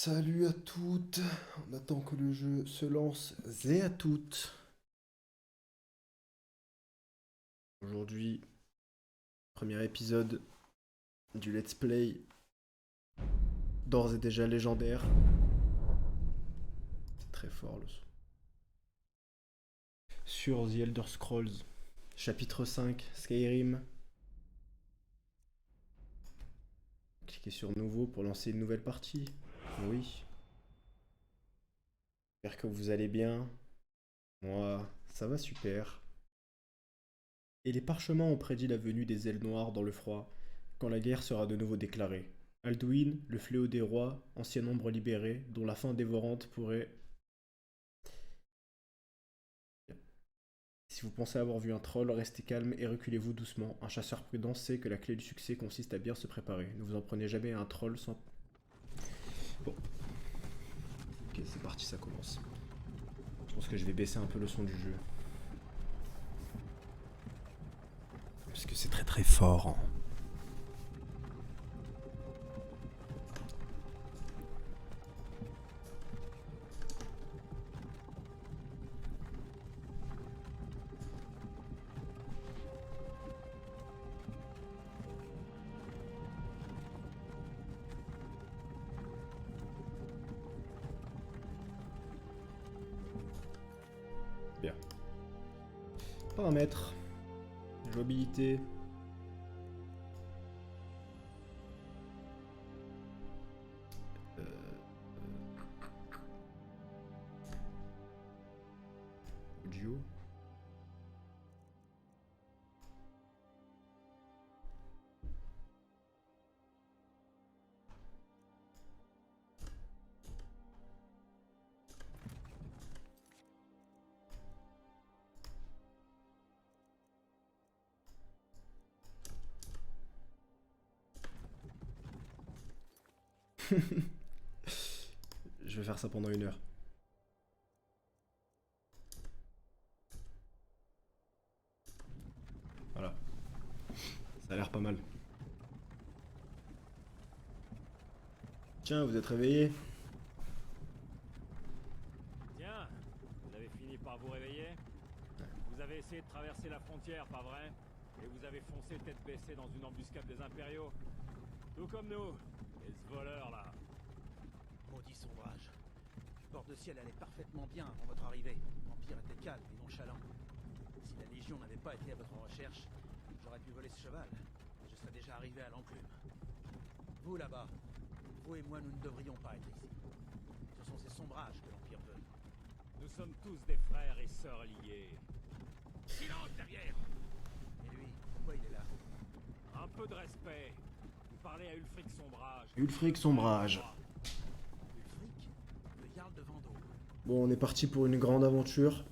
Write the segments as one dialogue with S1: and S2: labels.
S1: Salut à toutes, on attend que le jeu se lance et à toutes. Aujourd'hui, premier épisode du let's play, d'ores et déjà légendaire. C'est très fort le son. Sur The Elder Scrolls, chapitre 5, Skyrim. Cliquez sur nouveau pour lancer une nouvelle partie. Oui. J'espère que vous allez bien. Moi, ça va super. Et les parchemins ont prédit la venue des ailes noires dans le froid, quand la guerre sera de nouveau déclarée. Alduin, le fléau des rois, ancien ombre libéré, dont la faim dévorante pourrait... Si vous pensez avoir vu un troll, restez calme et reculez-vous doucement. Un chasseur prudent sait que la clé du succès consiste à bien se préparer. Ne vous en prenez jamais à un troll sans... Bon, ok, c'est parti, ça commence. Je pense que je vais baisser un peu le son du jeu. Parce que c'est très très fort, hein. Bien. Paramètres. Jouabilité. Audio. Je vais faire ça pendant 1 heure. Voilà. Ça a l'air pas mal. Tiens, vous êtes réveillé?
S2: Tiens, vous avez fini par vous réveiller. Vous avez essayé de traverser la frontière, pas vrai? Et vous avez foncé tête baissée dans une embuscade des impériaux. Tout comme nous. Et ce voleur là.
S3: Maudit sombrage. Le bord de ciel allait parfaitement bien avant votre arrivée. L'Empire était calme et nonchalant. Si la Légion n'avait pas été à votre recherche, j'aurais pu voler ce cheval. Et je serais déjà arrivé à l'enclume. Vous là-bas, vous et moi, nous ne devrions pas être ici. Ce sont ces sombrages que l'Empire veut.
S2: Nous sommes tous des frères et sœurs liés.
S3: Silence derrière! Et lui, pourquoi il est là?
S2: Un peu de respect. Vous parlez à Ulfric Sombrage.
S1: Ulfric Sombrage.
S3: Ulfric? Le Jarl de Vendôme.
S1: Bon, on est parti pour une grande aventure.
S3: Et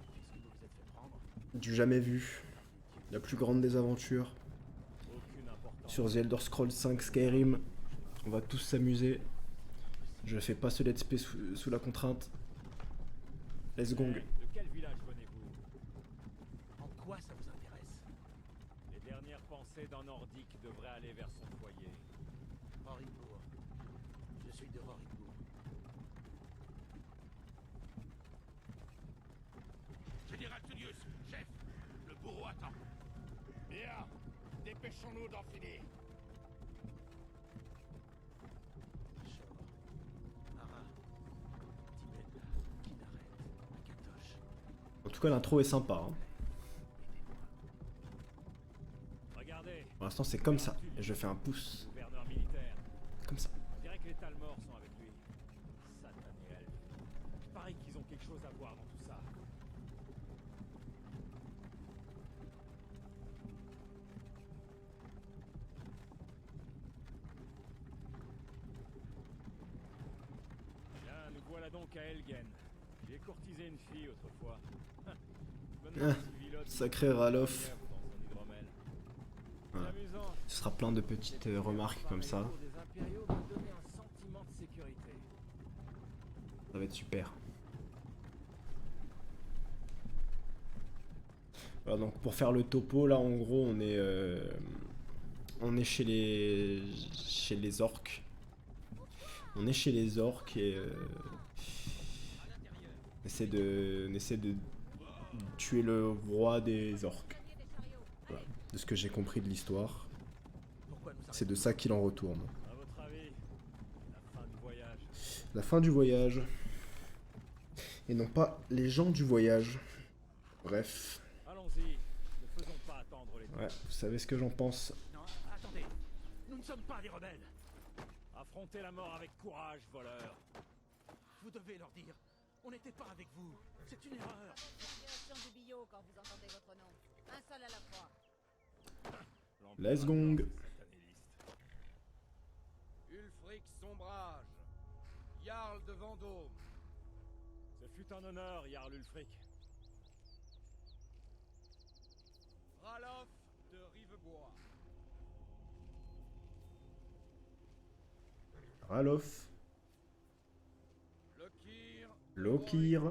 S3: puisque vous vous êtes fait prendre,
S1: Du jamais vu. La plus grande des aventures.
S2: Aucune importance.
S1: Sur The Elder Scrolls 5 Skyrim. On va tous s'amuser. Je fais pas ce let's play sous la contrainte. Let's gong.
S2: De quel village venez-vous?
S3: en quoi ça vous intéresse?
S2: Les dernières pensées d'un Nordique devraient aller vers son foyer.
S3: Rorikbourg. Je suis de Rorikbourg.
S4: Général Tullius, chef, le bourreau attend. Bien, dépêchons-nous d'en finir.
S3: Shor, Mara, Tibet, Kinaret, Akatosh.
S1: En tout cas, l'intro est sympa, hein.
S2: Regardez,
S1: Pour l'instant, c'est comme ça. Et je fais un pouce.
S2: gouverneur militaire.
S1: Comme ça.
S2: On dirait que les Talmors sont avec lui. Satané elfe. Il paraît qu'ils ont quelque chose à voir dans tout ça. Bien, nous voilà donc à Elgen. J'ai courtisé une fille autrefois. Je me demande si Vilotte
S1: Sacré
S2: nous
S1: Ralof.
S2: dans son hydromel. C'est
S1: Voilà.
S2: amusant.
S1: Ce sera plein de petites remarques comme ça.
S2: Parler autour des impériaux m'a donné un sentiment de sécurité.
S1: Ça va être super. Voilà, donc pour faire le topo, là en gros on est chez les orques. On est chez les orques et on essaie de tuer le roi des orques. Voilà. De ce que j'ai compris de l'histoire,
S3: Pourquoi nous
S1: c'est de ça qu'il en retourne.
S2: À votre avis, la fin du voyage.
S1: La fin du voyage. Et non pas les gens du voyage. Bref.
S2: Allons-y, ne faisons pas attendre les temps.
S1: Ouais, vous savez ce que j'en pense.
S3: Non, attendez. Nous ne sommes pas des rebelles.
S2: Affrontez la mort avec courage, voleur.
S3: Vous devez leur dire. On n'était pas avec vous. C'est une erreur.
S5: Réaction du billot quand vous entendez votre nom. Un seul à la fois.
S1: Let's gong.
S6: Ulfric Sombrage, Jarl de Vendôme.
S2: Ce fut un honneur, Jarl Ulfric.
S6: Ralof de Rivebois.
S1: Ralof.
S6: Lokir.
S1: Lokir.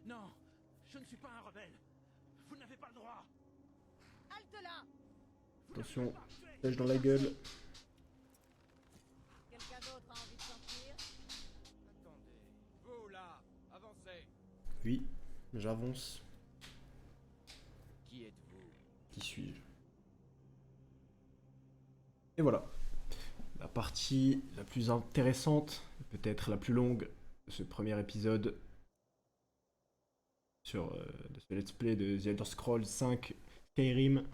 S3: Non, je ne suis pas un rebelle. Vous n'avez pas le droit.
S5: Halte là.
S1: Attention, flèche dans la gueule.
S5: Quelqu'un d'autre a envie de sortir?
S6: Attendez. Vous là, avancez.
S1: Oui, j'avance.
S6: Qui êtes-vous?
S1: Qui suis-je? Et voilà. La partie la plus intéressante, peut-être la plus longue de ce premier épisode de ce let's play de The Elder Scrolls 5 Skyrim.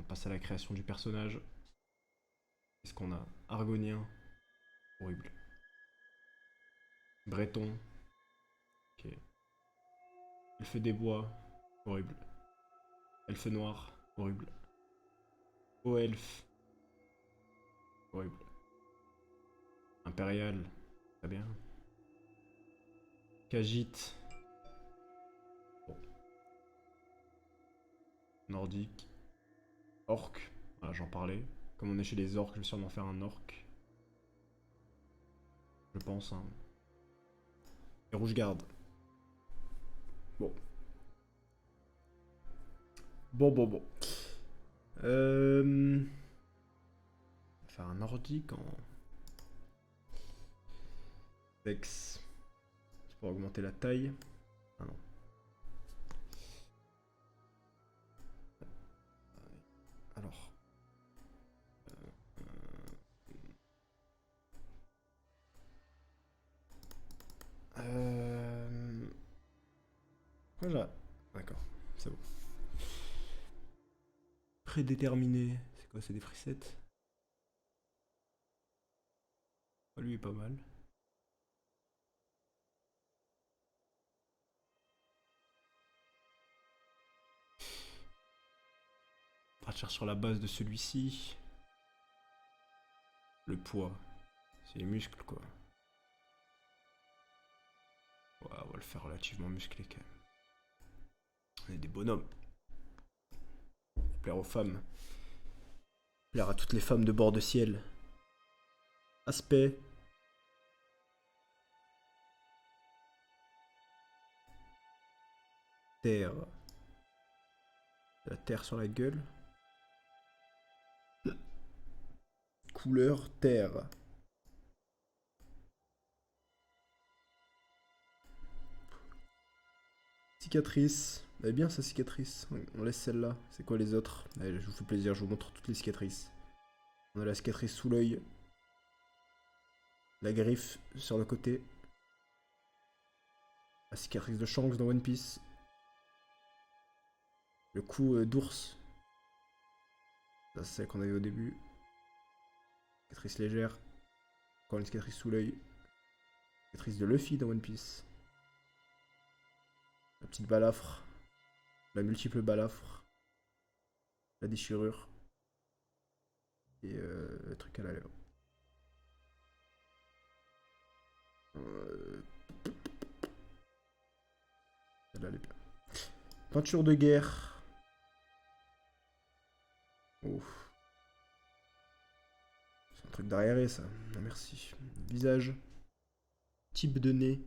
S1: On passe à la création du personnage. Qu'est-ce qu'on a? Argonien. Horrible. Breton. Ok. Elfe des bois. Horrible. Elfe noir. Horrible. Haut elfe. Horrible. Impérial. Très bien. Khajiit. Bon. Nordique. Orc. Voilà, j'en parlais. Comme on est chez les orcs, je vais sûrement faire un orc. Je pense, hein. Et rouge-garde. Bon. Bon. On va faire un nordique en... Vex. C'est pour augmenter la taille. Ah non. Alors. Voilà. D'accord, c'est bon. Prédéterminé. C'est quoi, c'est des frisettes? Oh, lui est pas mal. Partir sur la base de celui-ci. Le poids. C'est les muscles, quoi. Ouais, on va le faire relativement musclé, quand même. On est des bonhommes. Plaire aux femmes. Plaire à toutes les femmes de bord de ciel. Aspect. Terre. De la terre sur la gueule. Couleur terre. Cicatrice. Elle est bien sa cicatrice. On laisse celle-là. C'est quoi les autres? Allez, je vous fais plaisir, je vous montre toutes les cicatrices. On a la cicatrice sous l'œil. La griffe sur le côté. La cicatrice de Shanks dans One Piece. Le coup d'ours. Ça c'est celle qu'on avait au début. Cicatrice légère. Encore une cicatrice sous l'œil. Cicatrice de Luffy dans One Piece. La petite balafre. La multiple balafre. La déchirure. Et le truc à la lèvre. Celle-là, elle est bien. Peinture de guerre. Ouf. C'est un truc d'arriéré, ça. Non, merci. Visage. Type de nez.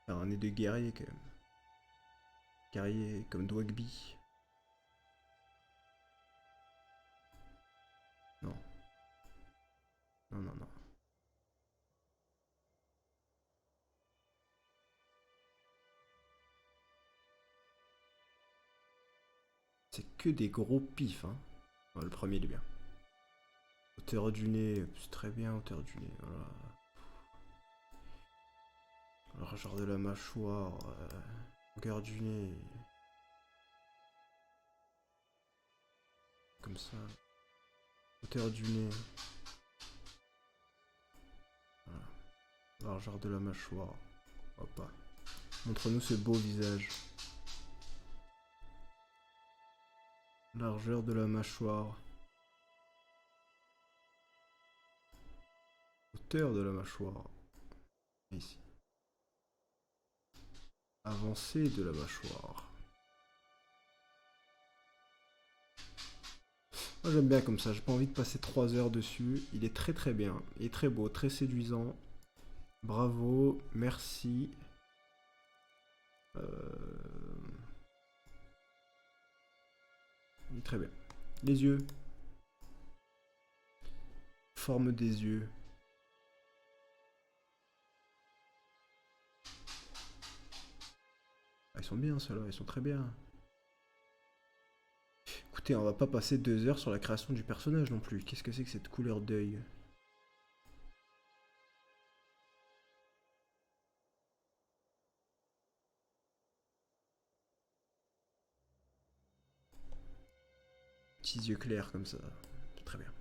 S1: Un nez de guerrier, quand même. Guerrier comme Dwagby. Non, non, non. C'est que des gros pifs, hein. Ouais, le premier, il est bien. Hauteur du nez, c'est très bien, hauteur du nez, voilà. Largeur de la mâchoire, longueur du nez. Comme ça. Hauteur du nez. Voilà. Largeur de la mâchoire. Hop là. Montre-nous ce beau visage. Largeur de la mâchoire. Hauteur de la mâchoire. Ici. Avancée de la mâchoire. Moi j'aime bien comme ça, j'ai pas envie de passer 3 heures dessus. Il est très très bien, il est très beau, très séduisant. Bravo, merci. Il est très bien. Les yeux. Forme des yeux. Ah, ils sont bien ceux-là, ils sont très bien. Écoutez, on va pas passer 2 heures sur la création du personnage non plus. Qu'est-ce que c'est que cette couleur d'œil? Petits yeux clairs comme ça. Très bien.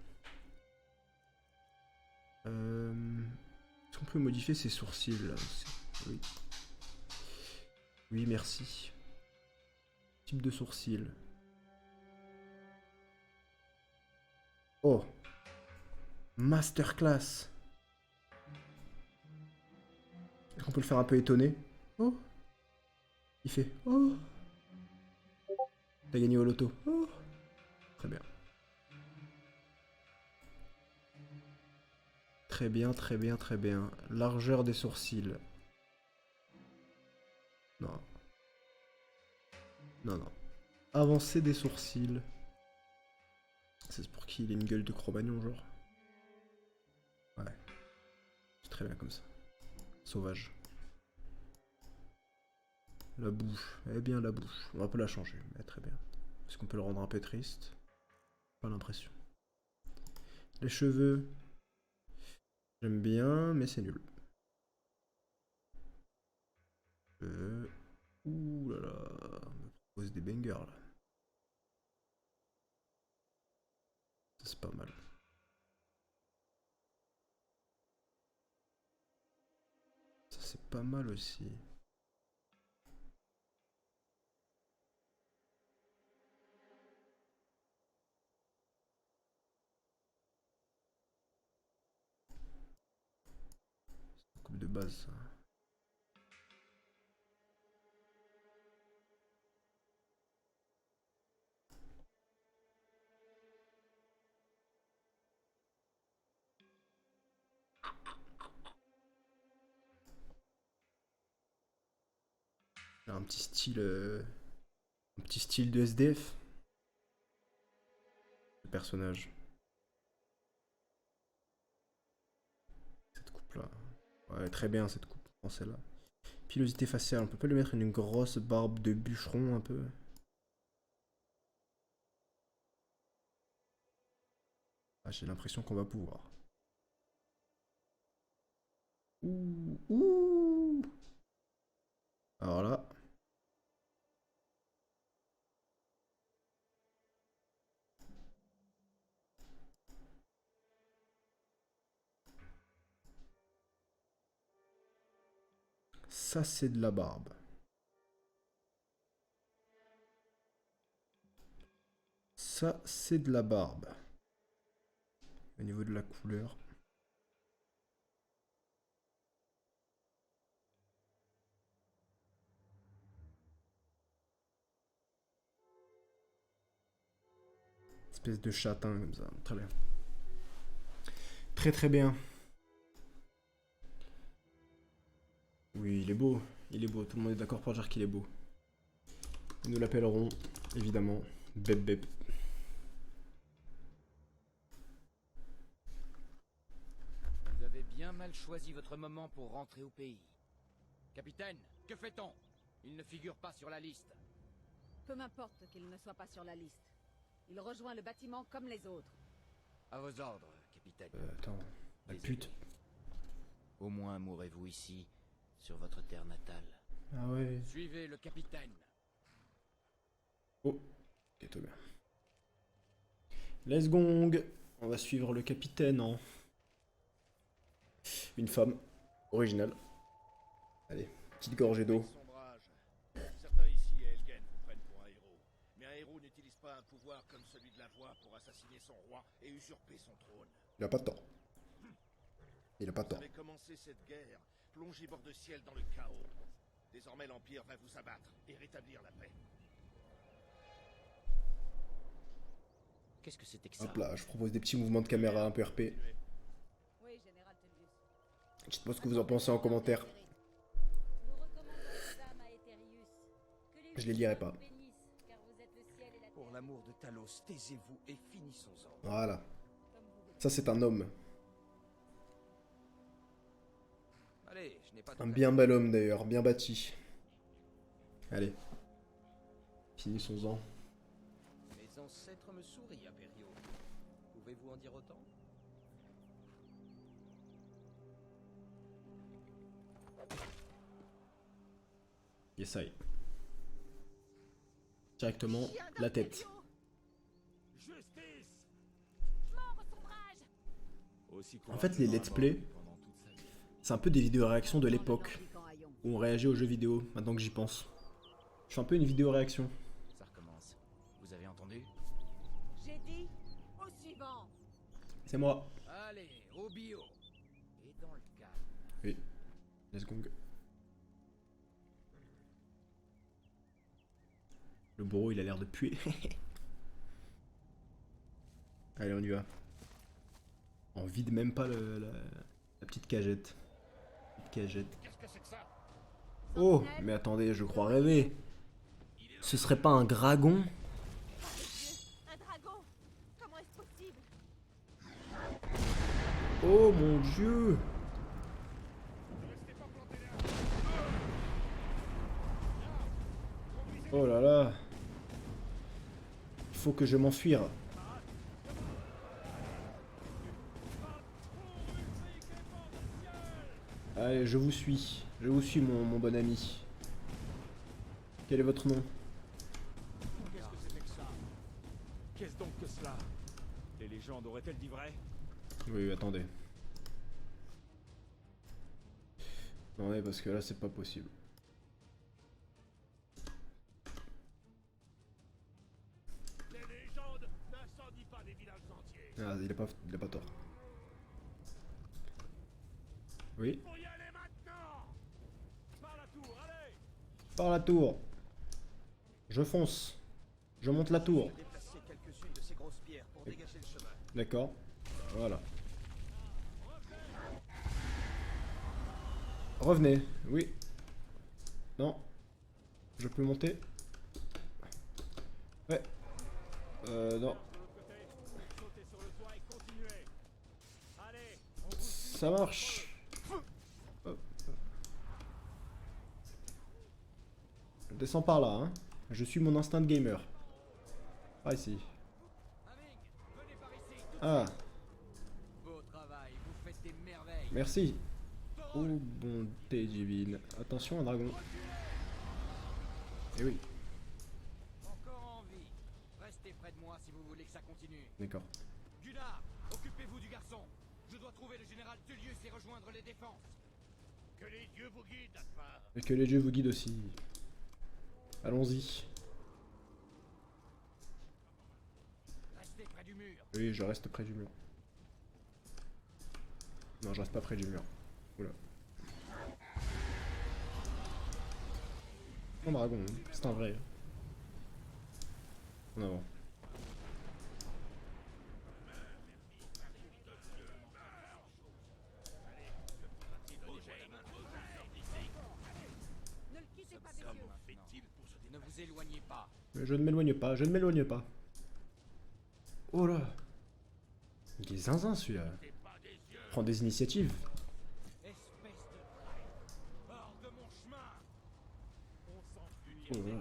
S1: Est-ce qu'on peut modifier ses sourcils là aussi? Oui. Oui, merci. Type de sourcil. Oh. Masterclass. Est-ce qu'on peut le faire un peu étonné? Oh. Il fait oh. T'as gagné au loto. Oh. Très bien. Très bien, très bien, très bien. Largeur des sourcils. Non. Non, non. Avancée des sourcils. C'est pour qu'il ait une gueule de Cro-Magnon, genre. Ouais. C'est très bien comme ça. Sauvage. La bouche. Eh bien, la bouche. On va pas la changer, mais très bien. Est-ce qu'on peut le rendre un peu triste? Pas l'impression. Les cheveux. J'aime bien, mais c'est nul. Ouh là là. On me propose des bangers là. Ça, c'est pas mal. Ça, c'est pas mal aussi. Coupe de base, ça. Il a un petit style. Un petit style de SDF. Le personnage. Cette coupe-là. Ouais, très bien cette coupe. Prends celle-là. Pilosité faciale. On peut pas lui mettre une grosse barbe de bûcheron un peu? Ah, j'ai l'impression qu'on va pouvoir. Ouh, ouh. Alors là. Ça, c'est de la barbe. Ça, c'est de la barbe. Au niveau de la couleur. Espèce de châtain comme ça. Très bien. Très très bien. Oui, il est beau. Il est beau. Tout le monde est d'accord pour dire qu'il est beau. Nous l'appellerons, évidemment, Bep Bep.
S6: donc choisi votre moment pour rentrer au pays. Capitaine, que fait-on? Il ne figure pas sur la liste.
S5: Peu m'importe qu'il ne soit pas sur la liste. Il rejoint le bâtiment comme les autres.
S6: À vos ordres, capitaine.
S1: Attends, la pute.
S6: Au moins mourrez-vous ici, sur votre terre natale.
S1: Ah ouais.
S6: Suivez le capitaine.
S1: Oh, ok, tout bien. Let's gong. On va suivre le capitaine en... Une femme. Originale. Allez, petite gorgée d'eau.
S4: Sombrage. Certains ici à Elgen vous prennent pour un héros. Mais un héros n'utilise pas un pouvoir comme celui de la voix pour assassiner son roi et usurper son trône.
S1: Il a pas de tort. Il a pas de
S4: Vous
S1: tort.
S4: avez commencé cette guerre, plongé bord de ciel dans le chaos. Désormais l'Empire va vous abattre et rétablir la paix.
S6: Qu'est-ce que c'était que ça?
S1: Hop là, je propose des petits mouvements de caméra un peu RP.
S5: Oui, Général Tullius.
S1: Dites-moi ce que vous en pensez en commentaire.
S5: Nous recommandons les âmes à Etherius. Que les
S1: Je les lirai pas.
S5: vous bénissent, car vous êtes le ciel et la
S6: Pour
S5: terre.
S6: l'amour de Talos, taisez-vous et finissons-en.
S1: Voilà.
S5: Comme vous voulez.
S1: Ça, c'est un homme.
S6: Allez, je n'ai pas
S1: Un
S6: tout
S1: bien bel homme d'ailleurs, bien bâti. Allez. Finissons-en.
S6: Mes ancêtres me sourient, Aperio. Pouvez-vous en dire autant?
S1: Yes, I. Directement, la tête.
S2: Justice!
S5: Mort au sombrage!
S2: Aussi
S1: En fait, les let's play,
S2: pendant toute sa vie.
S1: c'est un peu des vidéos réactions de l'époque
S5: Quand Hayon.
S1: où on réagit aux jeux vidéo, maintenant que j'y pense. Je fais un peu une vidéo réaction.
S6: Ça recommence. Vous avez entendu?
S5: J'ai dit au suivant.
S1: C'est moi.
S6: Allez, au bio. Et dans le calme.
S1: Oui. Let's go. Le bourreau, il a l'air de puer. Allez, on y va. On vide même pas la petite cagette. Petite cagette.
S4: Qu'est-ce que c'est que ça?
S1: Oh, mais attendez, je crois rêver. Ce serait pas un dragon?
S5: Un dragon! Comment est-ce possible?
S1: Oh mon dieu! Oh là là! Il faut que je m'enfuire. Allez, je vous suis. Je vous suis, mon bon ami. Quel est votre nom?
S2: Qu'est-ce que c'était que ça? Qu'est-ce donc que cela? Les légendes auraient-elles dit vrai?
S1: Oui, attendez. Attendez, parce que là, c'est pas possible.
S4: Les légendes n'incendient pas des villages entiers.
S1: Ah, il a pas tort. Oui.
S4: Faut y aller maintenant.
S2: Par la tour, allez!
S1: Par la tour. Je fonce. Je monte la tour.
S3: Déplacer quelques-unes de ces grosses pierres pour dégager le chemin.
S1: D'accord. Voilà. Revenez. Oui. Non. Je peux monter. Ouais. Non.
S2: De l'autre côté, sautez sur le toit et continuez. Allez, on vous suit.
S1: Ça marche. Hop. Je descends par là, hein. Je suis mon instinct de gamer. Ah, ici.
S6: Aming, venez par ici.
S1: Ah,
S6: Beau travail, vous faites des merveilles.
S1: merci. Oh, bonté divine. Attention, un dragon. Eh oui,
S6: Encore en vie. Restez près de moi si vous voulez que ça continue.
S1: d'accord.
S6: Gunnar, occupez-vous du garçon. Je dois trouver le général Tullius et rejoindre les défenses.
S4: Que les dieux vous guident, Atmar.
S1: Et que les dieux vous guident aussi. Allons-y.
S6: Restez près du mur.
S1: Oui, je reste près du mur. Non, je reste pas près du mur. Oula. Un dragon, hein. C'est un vrai. En avant.
S5: Ne le quittez pas des yeux.
S4: Fait-il pour se
S6: Ne vous éloignez pas.
S1: Mais je ne m'éloigne pas, je ne m'éloigne pas. Oh là. Il est zinzin celui-là.
S4: débarrasser pas des yeux?
S1: Prends des initiatives. Oh là là.
S2: Vous ne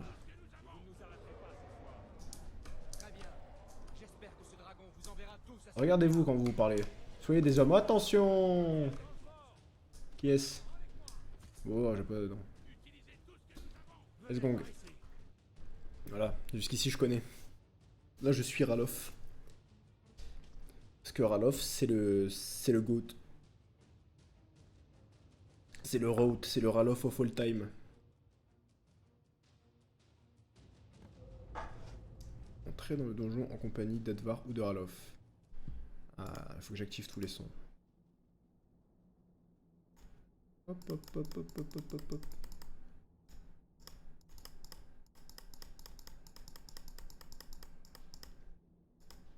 S2: nous arrêterez pas ce soir.
S6: Très bien. J'espère que ce dragon vous enverra tous à ce...
S1: Regardez-vous quand vous parlez. Soyez des hommes. Attention. Qui est-ce? Oh, j'ai pas... Non. Let's go. Voilà, jusqu'ici je connais. Là je suis Ralof. Parce que Ralof c'est le GOAT. C'est le road, c'est le Ralof of all time. Entrez dans le donjon en compagnie d'Edvar ou de Ralof. Ah, il faut que j'active tous les sons. Hop hop hop hop hop hop hop hop.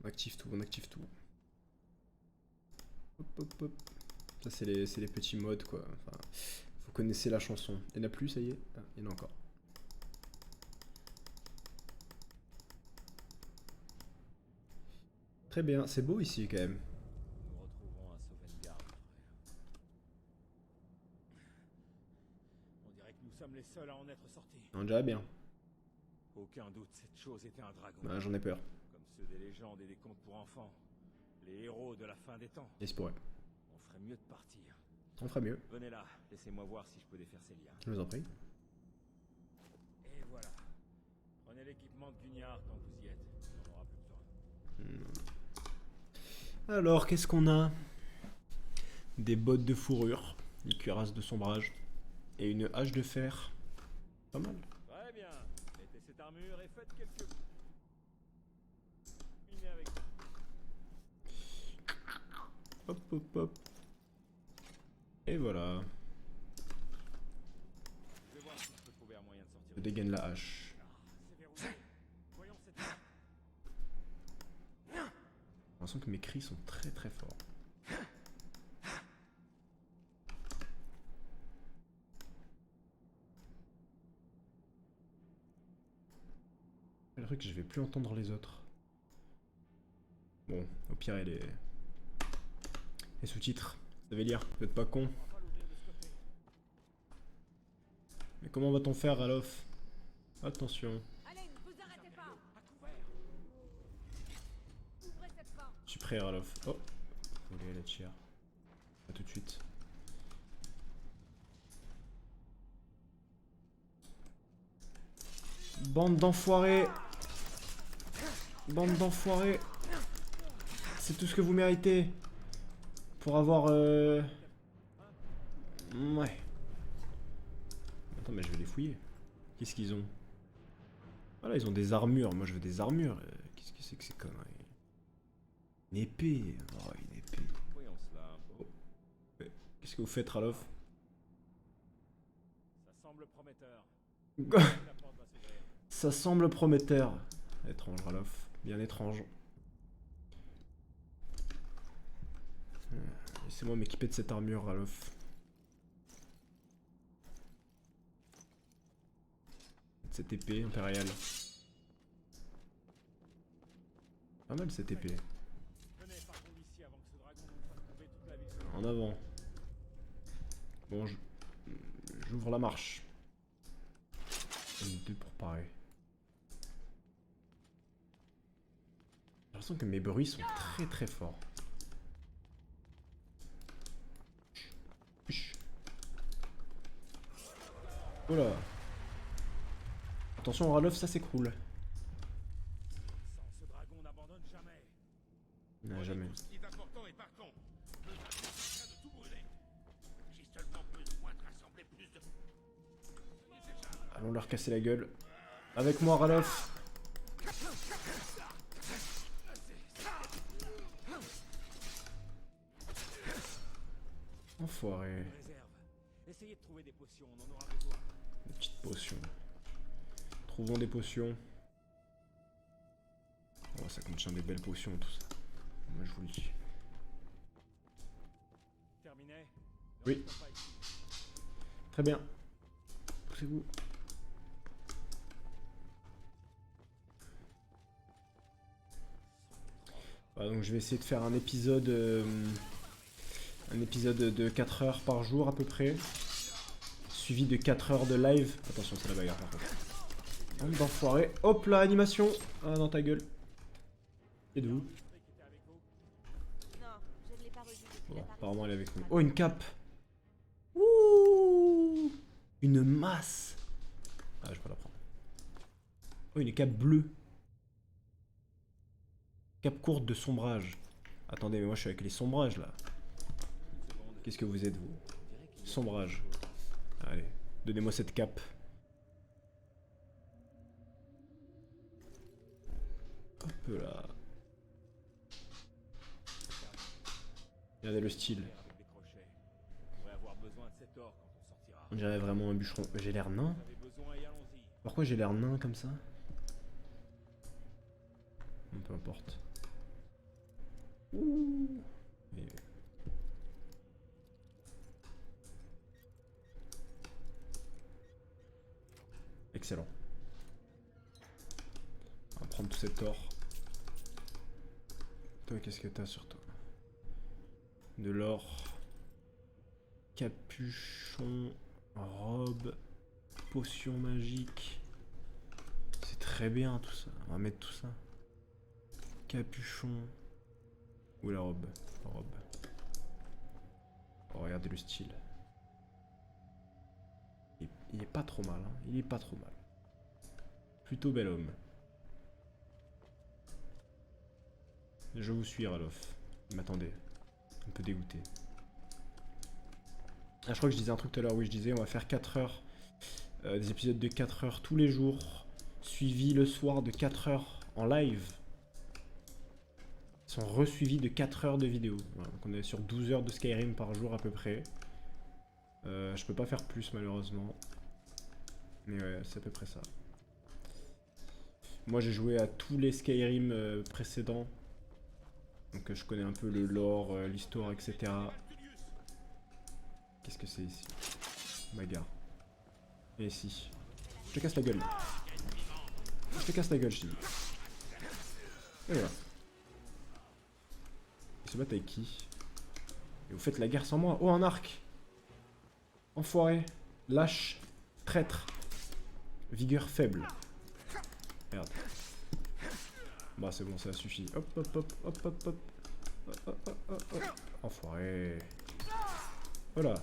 S1: On active tout, on active tout. Hop hop hop. Ça c'est les petits modes quoi. Enfin, vous connaissez la chanson. Il n'y en a plus, ça y est? Ah, il y en a encore. Très bien, c'est beau ici quand même.
S2: Nous retrouverons à Sovngarde, frère. On dirait que nous sommes les seuls à en être sortis.
S1: On dirait bien.
S2: Aucun doute, cette chose était un dragon.
S1: Bah, j'en ai peur.
S2: Comme ceux des légendes et des contes pour enfants. Les héros de la fin des temps.
S1: Il se pourrait.
S2: On ferait mieux de partir.
S1: On fera mieux.
S2: Venez là, laissez-moi voir si je peux défaire ces liens.
S1: Je vous en prie.
S2: Et voilà. Prenez l'équipement de Guignard tant que vous y êtes. On n'en aura plus besoin.
S1: Alors, qu'est-ce qu'on a? Des bottes de fourrure, une cuirasse de sombrage et une hache de fer. Pas mal.
S2: Très bien. Mettez cette armure et faites quelques... Venez avec moi.
S1: Hop hop hop. Et voilà.
S2: Je vais voir si je peux trouver un moyen de sortir.
S1: Je dégaine la hache.
S2: C'est verrouillé. Voyons cette...
S1: J'ai l'impression que mes cris sont très très forts. C'est le truc que je vais plus entendre les autres. Bon, au pire, il est... Les sous-titres. Vous savez lire, vous êtes pas con. Mais comment va-t-on faire, Ralof? Attention.
S5: Allez, ne vous arrêtez pas. Ouvrez cette porte.
S1: Je suis prêt, Ralof. Oh, faut aller à la chair. A tout de suite. Bande d'enfoirés. Bande d'enfoirés. C'est tout ce que vous méritez. Pour avoir... Ouais. Attends, mais je vais les fouiller. Qu'est-ce qu'ils ont? Voilà, ils ont des armures. Moi, je veux des armures. Qu'est-ce que c'est que ces conneries? Une épée. Oh, une épée.
S2: Voyons cela un peu.
S1: Qu'est-ce que vous faites, Ralof?
S2: Ça semble prometteur. La porte va s'ouvrir.
S1: Ça semble prometteur. Étrange, Ralof. Bien étrange. Laissez-moi m'équiper de cette armure, Ralof. De cette épée impériale. Pas mal cette épée.
S2: Venez, partons d'ici avant que ce dragon nous fasse trouver toute la ville.
S1: En avant. Bon, j'ouvre la marche. Une deux pour parer. J'ai l'impression que mes bruits sont très très forts. Oh là. Attention, Ralof, ça s'écroule.
S2: Sans ce dragon n'abandonne jamais.
S1: Non, jamais.
S4: Tout ce qui est important et par contre, le dragon est en train de tout brûler. J'ai seulement besoin de rassembler plus de...
S1: Allons leur casser la gueule. Avec moi, Ralof. Enfoiré.
S2: Réserve. Essayez de trouver des potions, on en aura besoin.
S1: Des petites potions. Trouvons des potions. Oh, ça contient des belles potions, tout ça. Moi, je vous le dis.
S2: Terminé? Ne
S1: Oui.
S2: restons pas ici.
S1: Très bien. Poussez-vous. Voilà, donc je vais essayer de faire un épisode de 4 heures par jour à peu près. Suivi de 4 heures de live. Attention, c'est la bagarre par contre. Bande d'enfoirés. Hop là, animation. Ah, dans ta gueule. Et de vous?
S7: Non, je ne l'ai pas revu depuis
S1: Bon,
S7: l'apparition.
S1: apparemment elle est avec nous. Oh, une cape. Ouh, une masse. Ah, je vais pas la prendre. Oh, une cape bleue. Cape courte de sombrage. Attendez, mais moi je suis avec les sombrages là. Qu'est-ce que vous êtes, vous? Sombrage. Allez, donnez-moi cette cape. Hop là. Regardez le style.
S2: Avec des crochets. On pourrait avoir besoin de cet or quand on sortira.
S1: On dirait vraiment un bûcheron. J'ai l'air nain?
S2: Vous avez besoin et allons-y.
S1: Pourquoi j'ai l'air nain comme ça? Peu importe. Ouh. Et... excellent. On va prendre tout cet or. Toi, qu'est-ce que t'as sur toi? De l'or. Capuchon. Robe. Potion magique. C'est très bien tout ça. On va mettre tout ça. Capuchon. Ou la robe. Robe. Oh, regardez le style. Il est pas trop mal. Hein. Il est pas trop mal. Plutôt bel homme. Je vous suis, Ralof. Il m'attendait. Un peu dégoûté. Ah, je crois que je disais un truc tout à l'heure. Oui, je disais on va faire 4 heures. Des épisodes de 4 heures tous les jours. Suivis le soir de 4 heures en live. Ils sont resuivis de 4 heures de vidéo. Voilà, donc on est sur 12 heures de Skyrim par jour à peu près. Je peux pas faire plus malheureusement. Mais ouais, c'est à peu près ça. Moi j'ai joué à tous les Skyrim précédents. Donc je connais un peu le lore, l'histoire, etc. Qu'est-ce que c'est ici? Bagarre. Et ici. Je te casse la gueule. Je te casse la gueule, je te dis. Et voilà. Ils se battent avec qui? Et vous faites la guerre sans moi? Oh, un arc! Enfoiré. Lâche. Traître. Vigueur faible. Merde. Bah c'est bon, ça suffit. Hop, hop, hop, hop, hop, hop. Hop, hop, hop, hop, hop. Enfoiré. Voilà.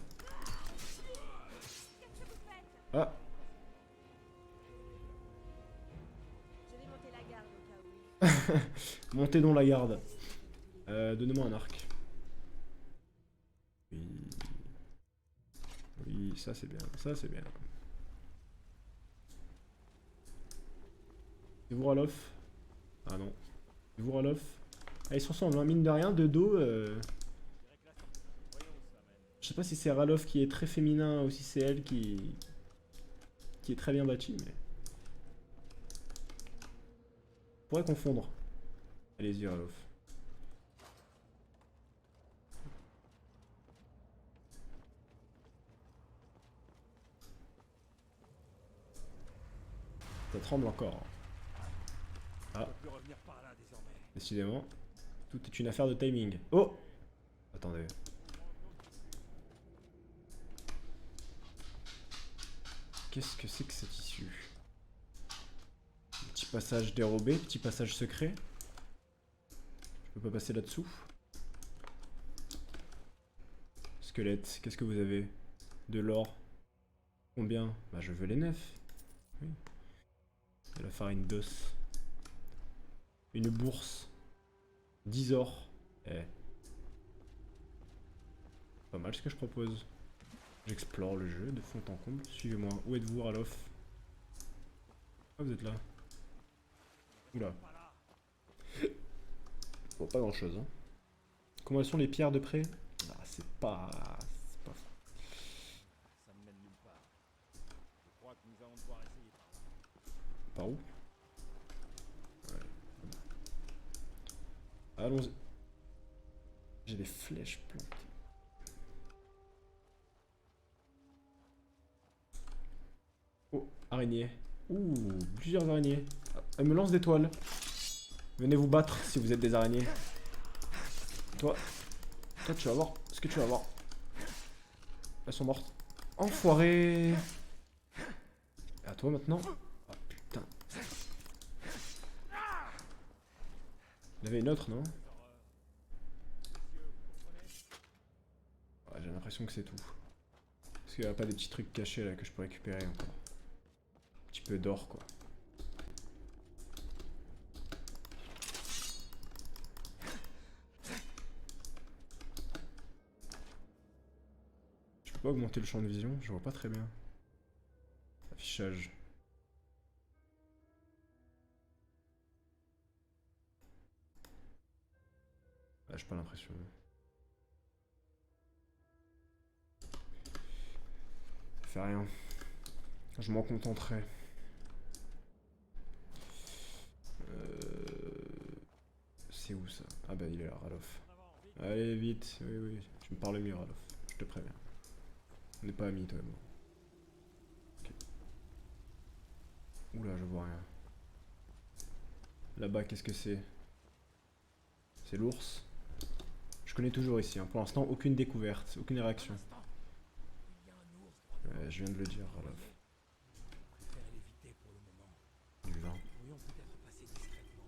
S1: Ah.
S7: Je vais monter la garde au cas où.
S1: Montez donc la garde. Donnez-moi un arc. Oui. Oui, ça c'est bien. Ça c'est bien. C'est vous, Ralof? Ah non. C'est vous, Ralof? Ah, ils se ressemblent, hein, mine de rien, de dos. Je sais pas si c'est Ralof qui est très féminin ou si c'est elle qui est très bien bâtie, mais... on pourrait confondre. Allez-y, Ralof. Ça tremble encore. Ah.
S2: On peut revenir par là désormais.
S1: Décidément, tout est une affaire de timing. Oh! Attendez. Qu'est-ce que c'est que cette issue? Petit passage dérobé, petit passage secret. Je peux pas passer là-dessous. Squelette, qu'est-ce que vous avez? De l'or. Combien? Bah je veux les 9. Oui. De la farine d'os. Une bourse. 10 or. Eh. Pas mal ce que je propose. J'explore le jeu de fond en comble. Suivez-moi. Où êtes-vous, Ralof? Ah, vous êtes là. Oula. Bon, pas grand chose. Hein. Comment elles sont les pierres de près? Ah, c'est pas fou.
S2: Ça ne mène nulle part. Je crois que nous allons devoir essayer par là.
S1: Par où? Ouais. Allons-y. J'ai des flèches plantées. Oh, araignée. Ouh, plusieurs araignées. Elle me lance des toiles. Venez vous battre si vous êtes des araignées. Toi, tu vas voir ce que tu vas voir. Elles sont mortes. Enfoiré. Et à toi maintenant. Oh putain. Il y en avait une autre, non?
S2: Messieurs, vous comprenez?
S1: Ouais, j'ai l'impression que c'est tout. Parce qu'il n'y a pas des petits trucs cachés là que je peux récupérer encore. Un petit peu d'or quoi. Je peux pas augmenter le champ de vision, je vois pas très bien. Affichage. Ah, j'ai pas l'impression. Ça fait rien. Je m'en contenterai. C'est où ça? Ah bah il est là, Ralof.
S2: En avant, vite.
S1: Allez vite, oui oui, tu me parles mieux Ralof, je te préviens. On n'est pas amis toi et moi. Ok. Oula, je vois rien. Là-bas, qu'est-ce que c'est? C'est l'ours. Je connais toujours ici, hein. Pour l'instant, aucune découverte, aucune réaction.
S3: Instant. Il y a un ours droit devant.
S1: Je viens de le dire, Ralof.
S3: Je préfère l'éviter pour le moment.
S1: Du vin.
S3: Nous pourrions peut-être passer discrètement.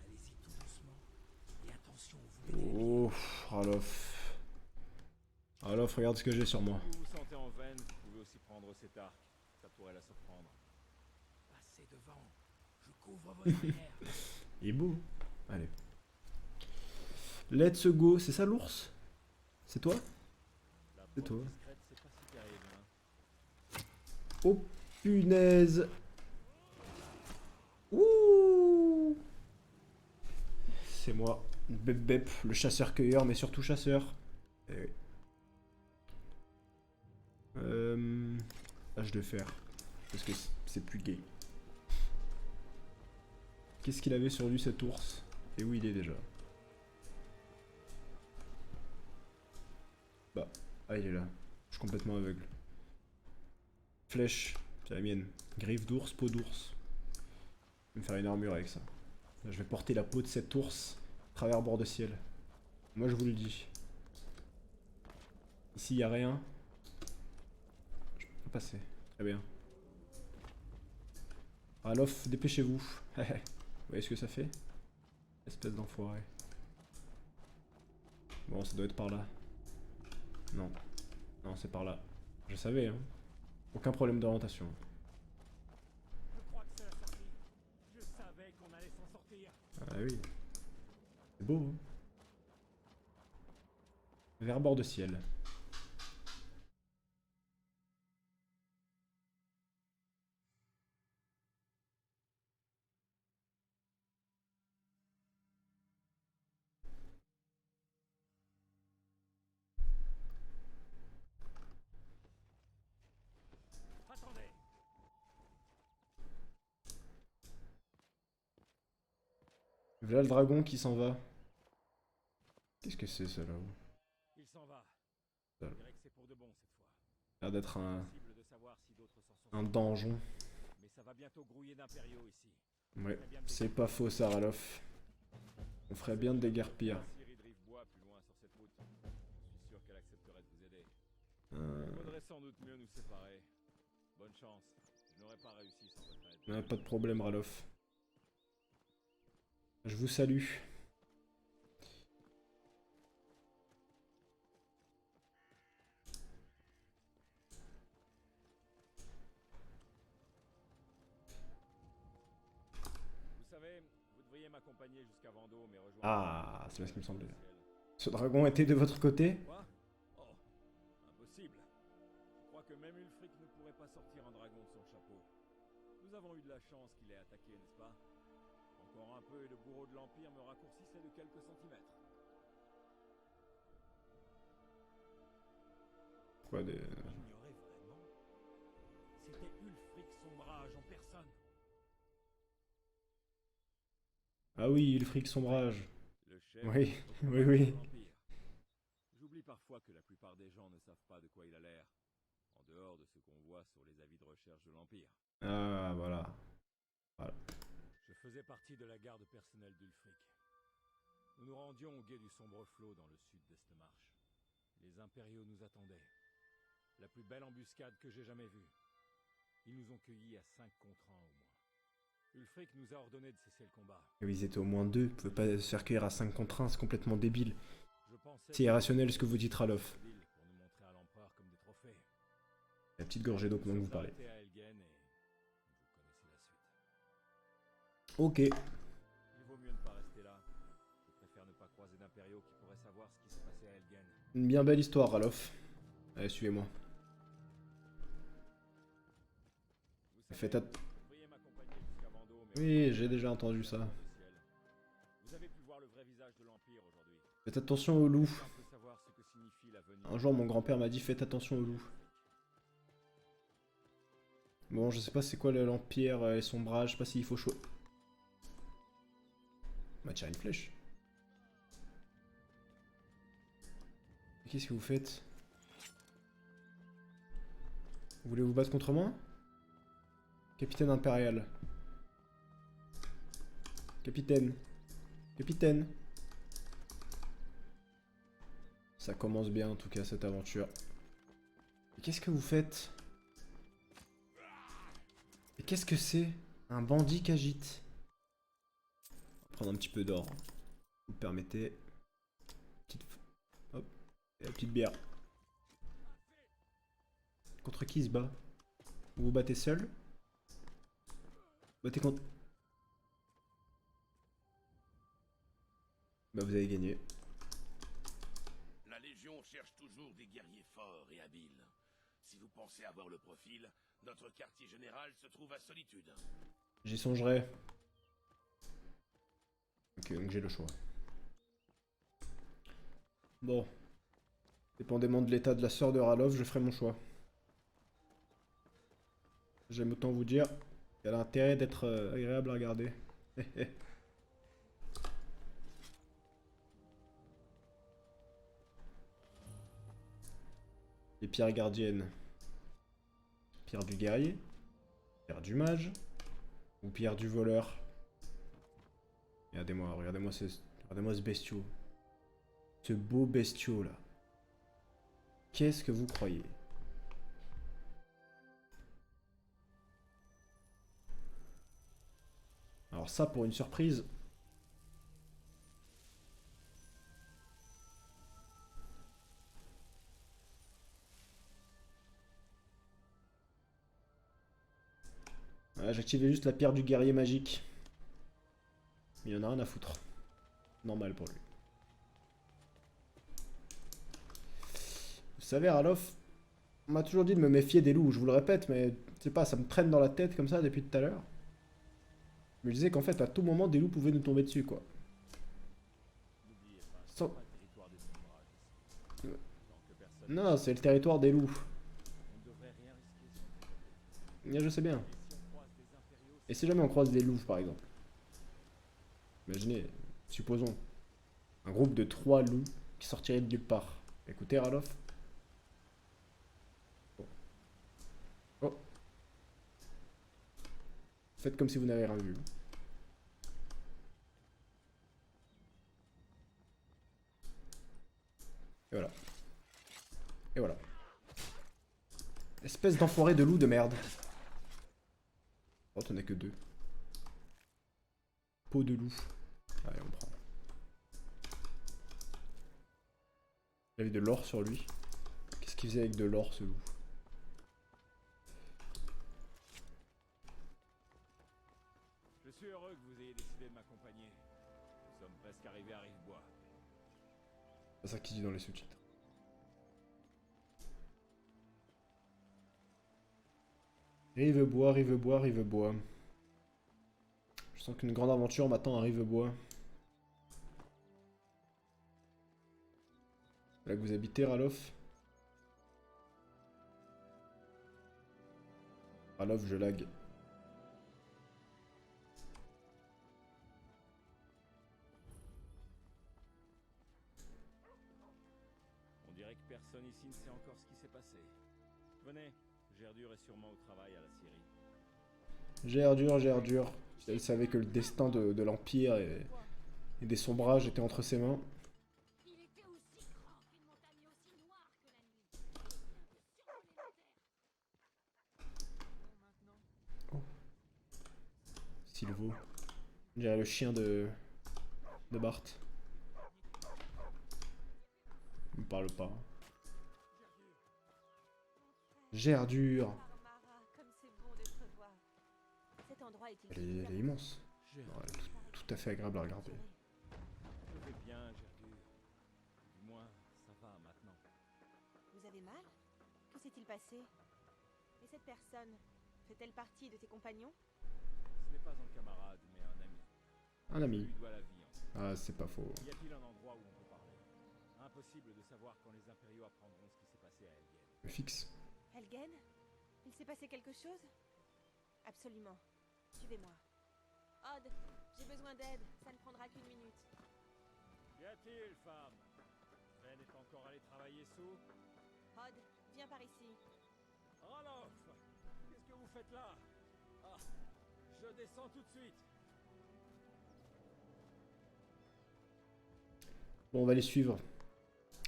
S3: Allez-y tout doucement. Et attention, vous mettez les pieds.
S1: Oh, Ralof. Ralof, regarde ce que j'ai sur moi.
S2: Si vous vous sentez en veine, vous pouvez aussi prendre cet arc. Ça pourrait la surprendre.
S3: Passez devant. Je couvre vos arrières.
S1: Il est beau. Allez. Let's go. C'est ça l'ours? C'est toi?
S2: La
S1: C'est toi.
S2: porte discrète, c'est pas si terrible, hein.
S1: Oh punaise. Ouh. C'est moi. Bep Bep, le chasseur-cueilleur, mais surtout chasseur. Eh oui. H de fer. Parce que c'est plus gay. Qu'est-ce qu'il avait sur lui cet ours? Et où il est déjà? Bah, ah il est là. Je suis complètement aveugle. Flèche, c'est la mienne. Griffe d'ours, peau d'ours. Je vais me faire une armure avec ça. Là, je vais porter la peau de cet ours à travers bord de ciel. Moi je vous le dis. Ici y a rien. Je peux pas passer. Très bien. Ralof, dépêchez-vous. Vous voyez ce que ça fait? Espèce d'enfoiré. Bon, ça doit être par là. Non. Non, c'est par là. Je savais, hein. Aucun problème d'orientation.
S2: Je crois que c'est la sortie. Je savais qu'on allait s'en sortir.
S1: Ah oui. C'est beau, hein. Vers bord de ciel.
S2: Attendez.
S1: Voilà le dragon qui s'en va. Qu'est-ce que c'est ça là-haut?
S2: Il s'en va.
S1: Ça a
S2: Je dirais que c'est pour de bon cette fois.
S1: l'air d'être
S2: Impossible de savoir si d'autres s'en sont
S1: un
S2: sortis.
S1: donjon.
S2: Mais ça va bientôt grouiller d'impériaux ici.
S1: Ouais, c'est pas faux ça, Ralof. On ferait bien de déguerpir.
S2: Ciri Drifbois plus loin sur cette route. Je suis sûr qu'elle accepterait de vous aider. Il faudrait sans doute mieux nous séparer. Bonne chance. Je n'aurais pas réussi sans votre aide.
S1: Pas de problème, Ralof. Je vous salue.
S2: Vous savez, vous devriez m'accompagner jusqu'à Vendôme et rejoindre...
S1: Ah, c'est bien ce qui me semblait.
S2: le ciel.
S1: Ce dragon était de votre côté?
S2: Quoi? Oh, impossible. Je crois que même Ulfric ne pourrait pas sortir un dragon de son chapeau. Nous avons eu de la chance qu'il ait attaqué, n'est-ce pas? Encore un peu et le bourreau de l'Empire me raccourcissait de quelques centimètres.
S1: Quoi des...
S2: J'ignorais vraiment. C'était Ulfric Sombrage en personne.
S1: Ah oui, Ulfric Sombrage.
S2: Le chef
S1: Oui,
S2: de
S1: oui, oui.
S2: l'Empire. J'oublie parfois que la plupart des gens ne savent pas de quoi il a l'air, en dehors de ce qu'on voit sur les avis de recherche de l'Empire.
S1: Ah, voilà.
S2: Je faisais partie de la garde personnelle d'Ulfric. Nous nous rendions au gué du Sombre Flot dans le sud d'Estmarche. Les impériaux nous attendaient. La plus belle embuscade que j'ai jamais vue. Ils nous ont cueillis à 5 contre 1 au moins. Ulfric nous a ordonné de cesser le combat.
S1: Ils étaient au moins 2, ils pouvaient pas se faire cueillir à 5 contre 1, c'est complètement débile.
S2: Je pensais
S1: C'est irrationnel ce que vous dites, Ralof.
S2: pour nous montrer à l'empereur comme des trophées.
S1: La petite gorgée d'eau pendant que vous parlez.
S2: Arrêté à Helgen et vous connaissez la suite.
S1: Ok.
S2: Il vaut mieux ne pas rester là. Je préfère ne pas croiser d'impériaux qui pourraient savoir ce qui s'est passé à Helgen.
S1: Une bien belle histoire, Ralof. Allez, suivez-moi.
S2: Vous
S1: Faites
S2: savez,
S1: att-
S2: vous devriez m'accompagner jusqu'à Vendôme et
S1: Oui, j'ai déjà entendu ça.
S2: vous avez pu voir le vrai visage de l'Empire aujourd'hui.
S1: Faites attention aux loups.
S2: On peut savoir ce que signifie l'avenir.
S1: Un jour, mon grand-père m'a dit faites attention aux loups. Bon, je sais pas c'est quoi l'Empire et son bras, je sais pas s'il faut chaud. On va tirer une flèche. Qu'est-ce que vous faites? Vous voulez vous battre contre moi? Capitaine impérial. Capitaine. Capitaine. Ça commence bien en tout cas cette aventure. Et qu'est-ce que vous faites? Et qu'est-ce que c'est? Un bandit qu'agite. On va prendre un petit peu d'or. Vous me permettez. Petite... Hop. Et la petite bière. Contre qui il se bat? Vous vous battez seul? Battez contre... Bah vous avez gagné.
S4: La Légion cherche toujours des guerriers forts et habiles. Si vous pensez avoir le profil, notre quartier général se trouve à Solitude.
S1: J'y songerai. Ok, donc j'ai le choix. Bon. Dépendamment de l'état de la sœur de Ralof, je ferai mon choix. J'aime autant vous dire qu'elle a intérêt d'être agréable à regarder. Les pierres gardiennes. Pierre du guerrier, pierre du mage, ou pierre du voleur. Regardez-moi, regardez-moi ce bestiau. Ce beau bestiau là. Qu'est-ce que vous croyez? Alors ça pour une surprise. J'activais juste la pierre du guerrier magique. Mais il y en a rien à foutre. Normal pour lui. Vous savez, Ralof, on m'a toujours dit de me méfier des loups, je vous le répète, mais je sais pas, ça me traîne dans la tête comme ça depuis tout à l'heure. Je me disais qu'en fait, à tout moment, des loups pouvaient nous tomber dessus, quoi.
S2: N'oubliez pas, c'est
S1: Sans-
S2: pas le territoire des ombrages ici. Tant que personne
S1: Non, c'est le territoire des loups.
S2: on ne devrait rien risquer.
S1: Je sais bien.
S2: Et si on croise des impériaux,
S1: Et si jamais on croise des loups, par exemple? Imaginez, supposons, un groupe de 3 loups qui sortiraient de nulle part. Écoutez, Ralof. Oh. Oh. Faites comme si vous n'avez rien vu. Et voilà. Et voilà. Espèce d'enfoiré de loup de merde. Oh, t'en as que 2. Peau de loup. Allez, on prend. Il avait de l'or sur lui. Qu'est-ce qu'il faisait avec de l'or, ce loup?
S2: je suis heureux que vous ayez décidé de m'accompagner. Nous sommes presque arrivés à Rivebois.
S1: C'est ça qu'il dit dans les sous-titres. Rivebois, Rivebois, Rivebois. Je sens qu'une grande aventure m'attend à Rivebois. Là que vous habitez, Ralof? Ralof, je lag.
S2: On dirait que personne ici ne sait encore ce qui s'est passé. Venez, Gerdur est sûrement au travail à la Syrie.
S1: Gerdur, Gerdur. Elle savait que le destin de l'Empire et des sombrages était entre ses mains.
S5: Il était aussi grand qu'une montagne, aussi noire que la nuit. Il vient de survoler la terre.
S1: Silvo. On dirait le chien de Bart. Il me parle pas. Gerdur.
S7: Mara, comme c'est bon de te revoir. Cet endroit est-il
S1: Elle est immense.
S2: J'ai-
S1: Non, elle est tout à fait agréable à regarder.
S2: Je vais bien, Gerdur. Du moins, ça va maintenant.
S7: Vous avez mal? Que s'est-il passé? Et cette personne, fait-elle partie de tes compagnons?
S2: Ce n'est pas un camarade, mais un ami.
S1: Un
S2: Je
S1: ami.
S2: lui dois la vie, en fait.
S1: Ah, c'est pas faux.
S2: Y a-t-il un endroit où on peut parler? Impossible de savoir quand les impériaux apprendront ce qui s'est passé à Elgin.
S1: Fixe.
S7: Helgen? Il s'est passé quelque chose? Absolument. Suivez-moi. Odd, j'ai besoin d'aide. Ça ne prendra qu'une minute.
S2: Qu'y a-t-il, femme? Ren est encore allé travailler sous?
S7: Odd, viens par ici.
S2: Roloff! Qu'est-ce que vous faites là? Ah, je descends tout de suite.
S1: Bon, on va les suivre.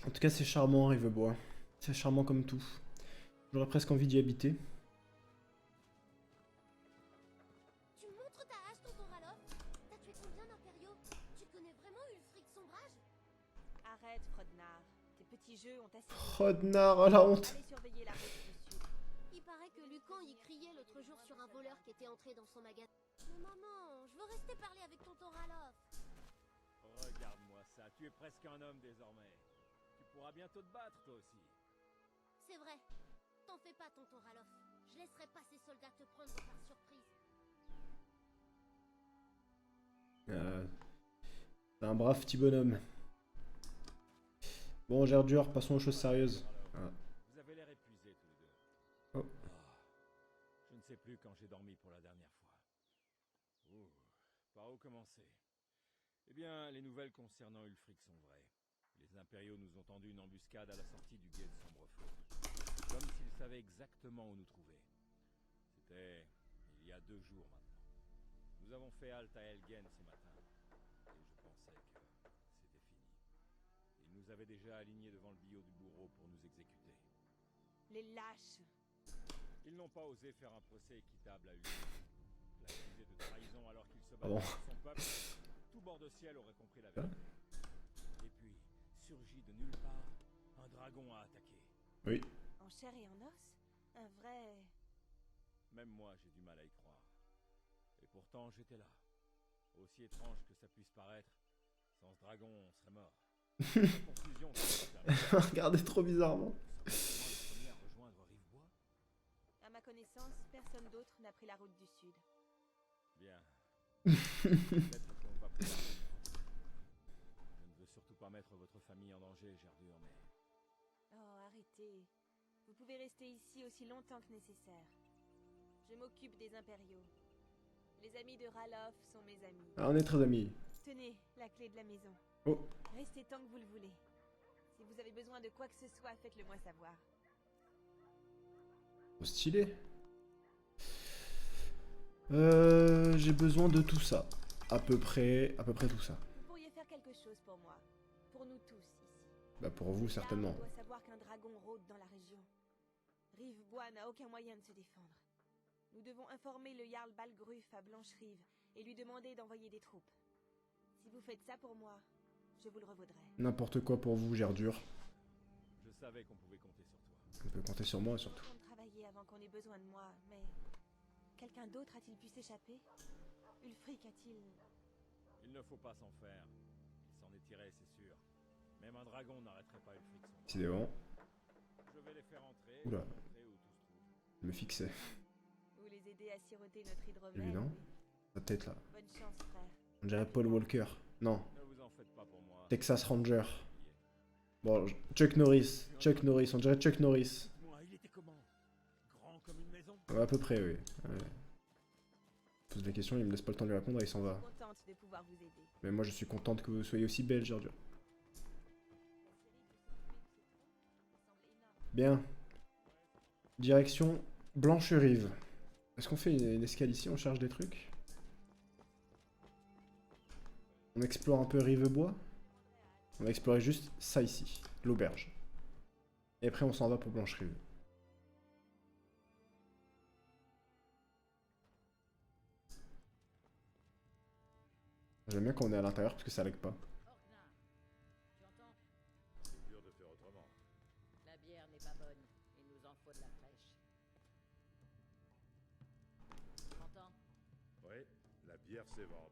S1: En tout cas, c'est charmant, Rivebois. C'est charmant comme tout. J'aurais presque envie d'y habiter.
S8: Tu montres ta hache, tonton Ralof? T'as tué combien d'impériaux? Tu connais vraiment Ulfric Sombrage?
S7: Arrête, Frodnar. Tes petits jeux ont assez.
S1: Rodnar, oh la honte.
S7: Allez surveiller la route du sud.
S8: Il paraît que Lucan y criait l'autre jour sur un voleur qui était entré dans son magasin. Mais maman, je veux rester parler avec tonton Ralof.
S2: Regarde-moi ça, tu es presque un homme désormais. Tu pourras bientôt te battre, toi aussi.
S8: C'est vrai. T'en fais pas, tonton Ralof. Je laisserai pas ces soldats te prendre par surprise.
S1: C'est un brave petit bonhomme. Bon, Gerdur, passons aux choses sérieuses. Ah.
S2: Vous avez l'air épuisés tous les deux.
S1: Oh.
S2: Ah, je ne sais plus quand j'ai dormi pour la dernière fois. Ouh, par où commencer? Eh bien, les nouvelles concernant Ulfric sont vraies. Les impériaux nous ont tendu une embuscade à la sortie du guet de Sombrefeu. Comme s'ils savaient exactement où nous trouver. C'était il y a 2 jours maintenant. Nous avons fait halte à Elgen ce matin. Et je pensais que c'était fini. Ils nous avaient déjà alignés devant le bio du bourreau pour nous exécuter.
S7: Les lâches.
S2: Ils n'ont pas osé faire un procès équitable à Ulfric. L'accusé de trahison alors qu'il se
S1: Pardon.
S2: battait pour son peuple, tout bord de ciel aurait compris la vérité. Et puis, surgit de nulle part, un dragon a attaqué.
S1: Oui.
S7: En chair et en os? Un vrai...
S2: Même moi, j'ai du mal à y croire. Et pourtant, j'étais là. Aussi étrange que ça puisse paraître, sans ce dragon, on serait mort. La confusion
S1: Regardez trop bizarrement.
S2: Nous sommes les premiers à rejoindre Rivebois.
S7: À ma connaissance, personne d'autre n'a pris la route du sud.
S2: Bien. Peut-être qu'on va pouvoir. Je ne veux surtout pas mettre votre famille en danger, Gerdur, mais...
S7: Oh, arrêtez. Vous pouvez rester ici aussi longtemps que nécessaire. Je m'occupe des impériaux. Les amis de Ralof sont mes amis.
S1: Ah, on est très amis.
S7: Tenez, la clé de la maison.
S1: Oh.
S7: Restez tant que vous le voulez. Si vous avez besoin de quoi que ce soit, faites-le moi savoir.
S1: Trop stylé. J'ai besoin de tout ça. À peu près tout ça.
S7: Vous pourriez faire quelque chose pour moi. Pour nous tous ici.
S1: Bah pour vous certainement.
S7: On doit savoir qu'un dragon rôde dans la région. Rivebois n'a aucun moyen de se défendre. Nous devons informer le Jarl Balgruf à Blancherive et lui demander d'envoyer des troupes. Si vous faites ça pour moi, je vous le revaudrai.
S1: N'importe quoi pour vous, Gerdur.
S2: Je savais qu'on pouvait compter sur toi.
S1: On peut compter sur moi surtout.
S7: Je vais travailler avant qu'on ait besoin de moi, mais... Quelqu'un d'autre a-t-il pu s'échapper? Ulfric a-t-il...
S2: Il ne faut pas s'en faire. Il s'en est tiré, c'est sûr. Même un dragon n'arrêterait pas Ulfric Sombrage.
S1: Décidément.
S2: Je vais les faire entrer
S1: Oula.
S2: et montrer où tout se trouve.
S1: Je me fixais.
S7: Vous les aider à siroter notre hydromel?
S1: Évident.
S7: Oui.
S1: La tête là.
S7: Bonne chance, frère.
S1: On dirait Paul Walker. Non.
S2: Ne vous en faites pas pour moi.
S1: Texas Ranger. Bon, Chuck Norris. Chuck Norris. On dirait Chuck Norris.
S2: Moi, il était comment? Grand comme une maison?
S1: Ouais, à peu près, oui. Ouais. Je pose des questions, il me laisse pas le temps de lui répondre et il s'en va.
S7: Contente de pouvoir vous aider.
S1: Mais moi je suis contente que vous soyez aussi belle, Gerdur. Bien. Direction Blancherive. Est-ce qu'on fait une escale ici? On cherche des trucs? On explore un peu Rivebois? On va explorer juste ça ici, l'auberge. Et après on s'en va pour Blancherive. J'aime bien quand on est à l'intérieur parce que ça lag pas.
S5: Orgna, tu entends?
S2: C'est dur de faire autrement.
S5: La bière n'est pas bonne. Il nous en faut de la fraîche. Tu m'entends?
S2: Oui, la bière s'évente.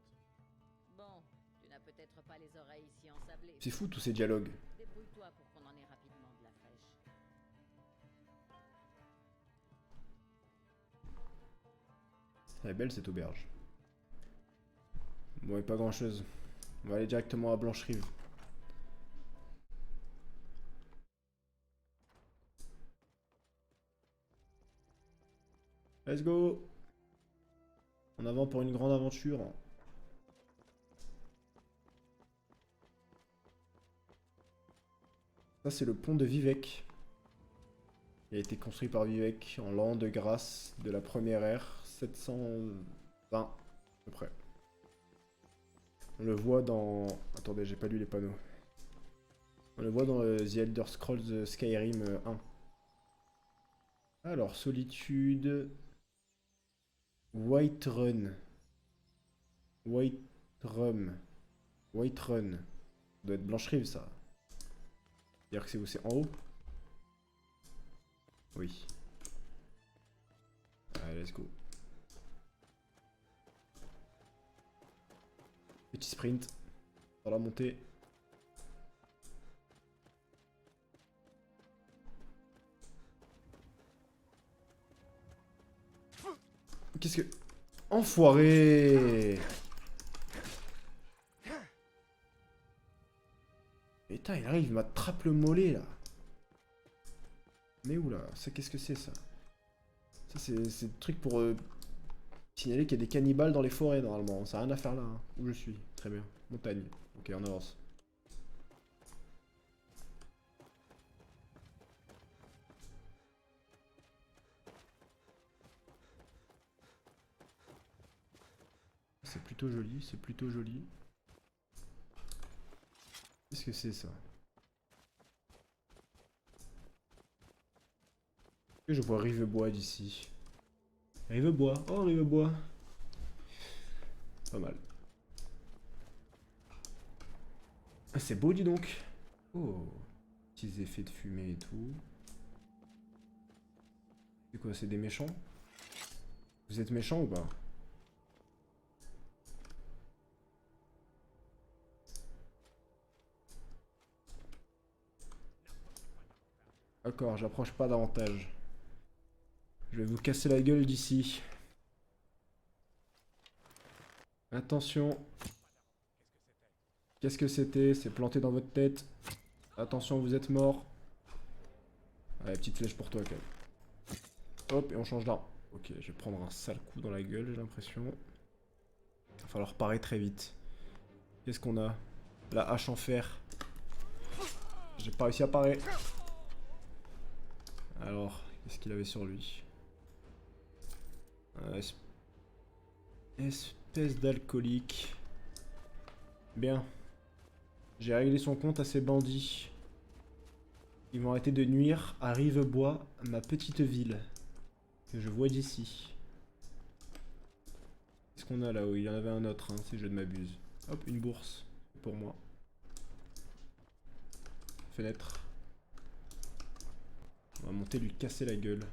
S5: Bon, tu n'as peut-être pas les oreilles si ensablées.
S1: C'est fou tous ces dialogues.
S5: Débrouille-toi pour qu'on en ait rapidement de la fraîche.
S1: Elle est belle cette auberge. Bon, et pas grand chose. On va aller directement à Blancherive. Let's go! En avant pour une grande aventure. Ça, c'est le pont de Vivec. Il a été construit par Vivec en l'an de grâce de la première ère, 720 à peu près. On le voit dans... Attendez, j'ai pas lu les panneaux. On le voit dans The Elder Scrolls Skyrim 1. Alors, Solitude... Whiterun. Whiterun. Whiterun. Ça doit être Blancherive, ça. C'est-à-dire que c'est où? C'est en haut? Oui. Allez, let's go. Petit sprint. Dans la montée. Qu'est-ce que... Enfoiré! Putain, il arrive, il m'attrape le mollet, là. Mais où, là? Ça, qu'est-ce que c'est, ça? Ça, c'est le truc pour signaler qu'il y a des cannibales dans les forêts, normalement. Ça n'a rien à faire là, hein. Où je suis. Très bien. Montagne. Ok, on avance. C'est plutôt joli, c'est plutôt joli. Qu'est-ce que c'est ça? Je vois Rivebois d'ici. Rivebois, oh Rivebois. Pas mal. Ah, c'est beau, dis donc. Oh, petits effets de fumée et tout. C'est quoi, c'est des méchants? Vous êtes méchants ou pas? D'accord, j'approche pas davantage. Je vais vous casser la gueule d'ici. Attention. Qu'est-ce que c'était? C'est planté dans votre tête. Attention, vous êtes mort. Allez, petite flèche pour toi, Cal. Hop, et on change d'arme. Ok, je vais prendre un sale coup dans la gueule, j'ai l'impression. Il va falloir parer très vite. Qu'est-ce qu'on a? La hache en fer. J'ai pas réussi à parer. Alors, qu'est-ce qu'il avait sur lui? Espèce d'alcoolique. Bien. J'ai réglé son compte à ces bandits. Ils vont arrêter de nuire à Rivebois, ma petite ville. Que je vois d'ici. Qu'est-ce qu'on a là-haut? Il y en avait un autre, hein, si je ne m'abuse. Hop, une bourse. Pour moi. Fenêtre. On va monter lui casser la gueule.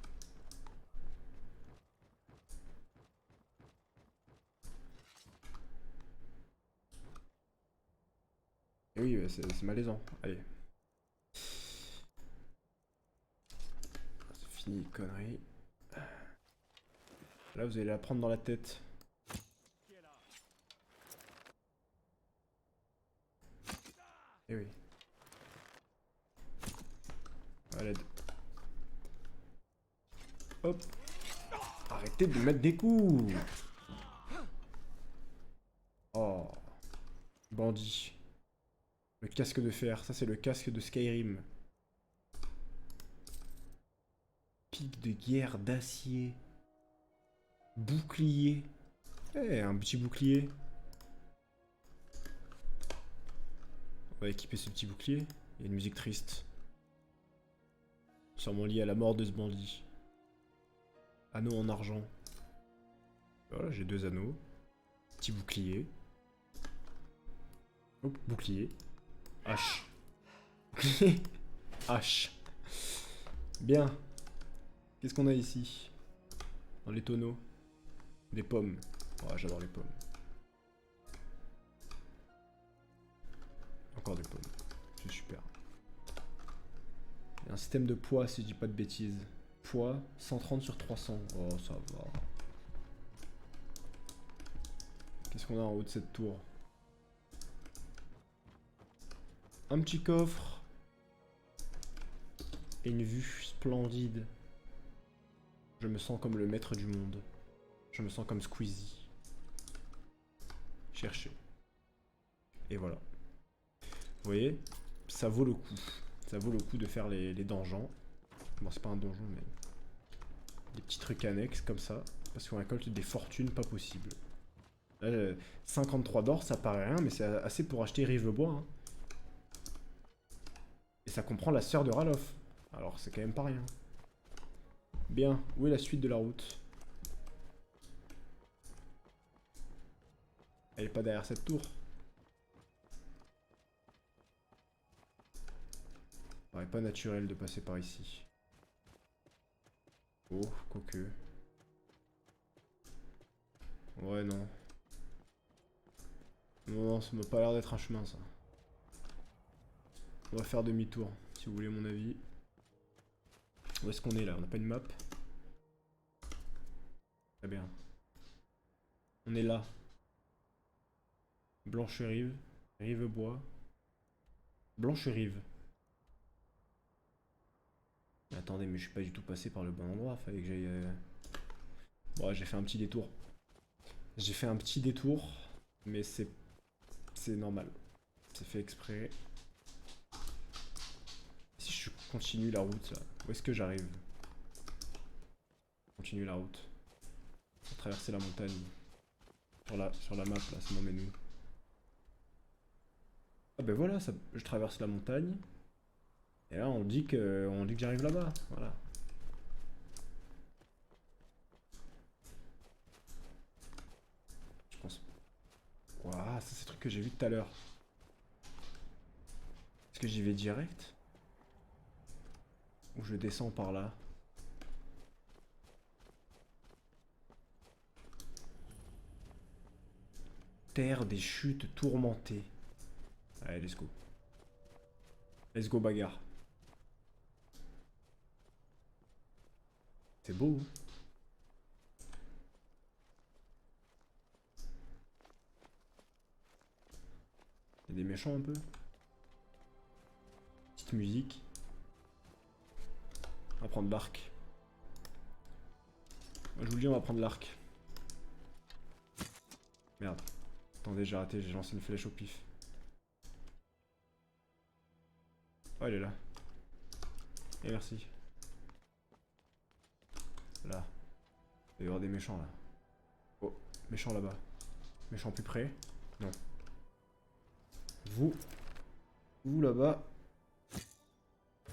S1: Et oui, c'est malaisant. Allez. C'est fini, conneries. Là, vous allez la prendre dans la tête. Et oui. À l'aide. Hop. Arrêtez de mettre des coups. Oh. Bandit. Le casque de fer. Ça, c'est le casque de Skyrim. Pique de guerre d'acier. Bouclier. Eh, un petit bouclier. On va équiper ce petit bouclier. Il y a une musique triste. Sûrement liée à la mort de ce bandit. Anneau en argent. Voilà, j'ai 2 anneaux. Petit bouclier. Hop, bouclier. Hache. Hache. Bien. Qu'est-ce qu'on a ici? Dans les tonneaux. Des pommes. Oh, j'adore les pommes. Encore des pommes. C'est super. Il y a un système de poids si je dis pas de bêtises. Poids 130 sur 300. Oh, ça va. Qu'est-ce qu'on a en haut de cette tour? Un petit coffre. Et une vue splendide. Je me sens comme le maître du monde. Je me sens comme Squeezie. Chercher. Et voilà. Vous voyez? Ça vaut le coup. Ça vaut le coup de faire les donjons. Bon, c'est pas un donjon, mais... des petits trucs annexes comme ça. Parce qu'on récolte des fortunes pas possibles. Là, 53 d'or, ça paraît rien, mais c'est assez pour acheter Rivebois. Hein. Et ça comprend la sœur de Ralof. Alors, c'est quand même pas rien. Bien, où est la suite de la route? Elle est pas derrière cette tour. Ça paraît pas naturel de passer par ici. Oh, quoique. Ouais, non. Non, ça m'a pas l'air d'être un chemin, ça. On va faire demi-tour, si vous voulez mon avis. Où est-ce qu'on est là? On n'a pas une map? Très bien. On est là. Blanche-Rive. Rivebois. Blanche-Rive. Attendez, mais je suis pas du tout passé par le bon endroit. Fallait que j'aille... Bon, j'ai fait un petit détour. J'ai fait un petit détour. Mais c'est normal. C'est fait exprès. Si je continue la route, là, où est-ce que j'arrive? Continue la route. Pour traverser la montagne. Sur la map, là, ça m'emmène où? Ah ben voilà, ça, je traverse la montagne. Et là, on dit que j'arrive là-bas. Voilà. Je pense... Waouh, ça c'est le truc que j'ai vu tout à l'heure. Est-ce que j'y vais direct? Ou je descends par là? Terre des chutes tourmentées. Allez, let's go. Let's go bagarre. C'est beau. Hein? Il y a des méchants un peu. Petite musique. On va prendre l'arc. Moi, je vous le dis, on va prendre l'arc. Merde. Attendez, j'ai raté, j'ai lancé une flèche au pif. Oh, elle est là. Et merci. Là. Il va y avoir des méchants là. Oh, méchant là-bas. Méchant plus près. Non. Vous là-bas.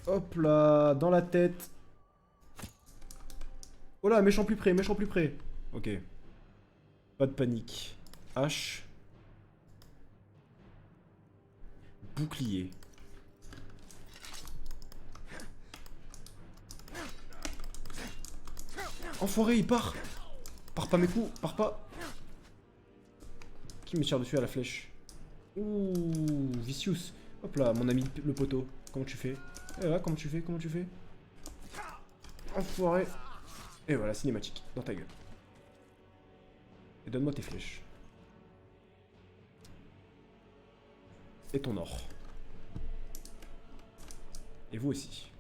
S1: Hop là, dans la tête. Oh là, méchant plus près, méchant plus près. Ok. Pas de panique. Hache. Bouclier. Enfoiré, il part. Pars pas mes coups, pars pas. Qui me tire dessus à la flèche? Ouh, Vicious. Hop là, mon ami le poteau. Comment tu fais? Eh là, comment tu fais? Comment tu fais? Enfoiré. Et voilà, cinématique. Dans ta gueule. Et donne-moi tes flèches. Et ton or. Et vous aussi.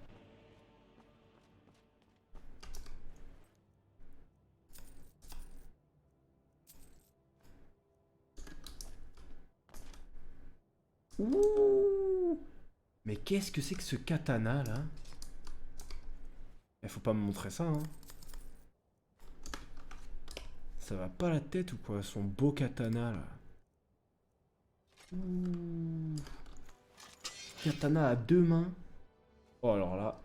S1: Ouh. Mais qu'est-ce que c'est que ce katana là? Il faut pas me montrer ça, hein. Ça va pas la tête ou quoi? Son beau katana là. Ouh. Katana à deux mains. Oh alors là.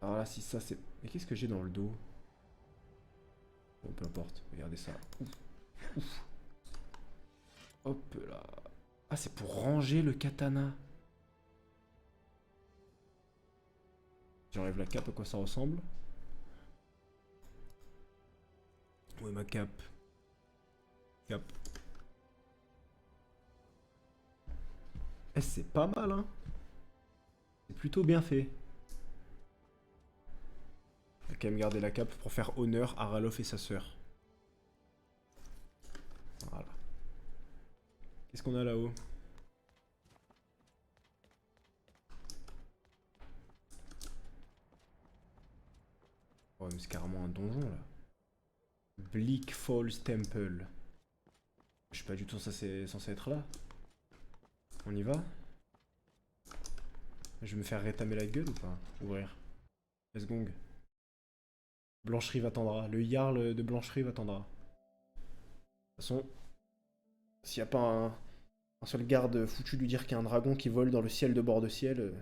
S1: Alors là si ça c'est... Mais qu'est-ce que j'ai dans le dos? Bon peu importe, regardez ça. Ouh. Ouf. Hop là. Ah, c'est pour ranger le katana. J'enlève la cape, à quoi ça ressemble? Où est ma cape? Cape. Eh, c'est pas mal, hein. C'est plutôt bien fait. On va quand même garder la cape pour faire honneur à Ralof et sa sœur. Voilà. Qu'est-ce qu'on a là-haut? Oh, mais c'est carrément un donjon là. Bleak Falls Temple. Je suis pas du tout censé être là. On y va? Je vais me faire rétamer la gueule ou pas? Ouvrir. Let's gong. Blancherie attendra. Le Jarl de Blancherie attendra. De toute façon, s'il n'y a pas un seul garde foutu de lui dire qu'il y a un dragon qui vole dans le ciel de bord de ciel,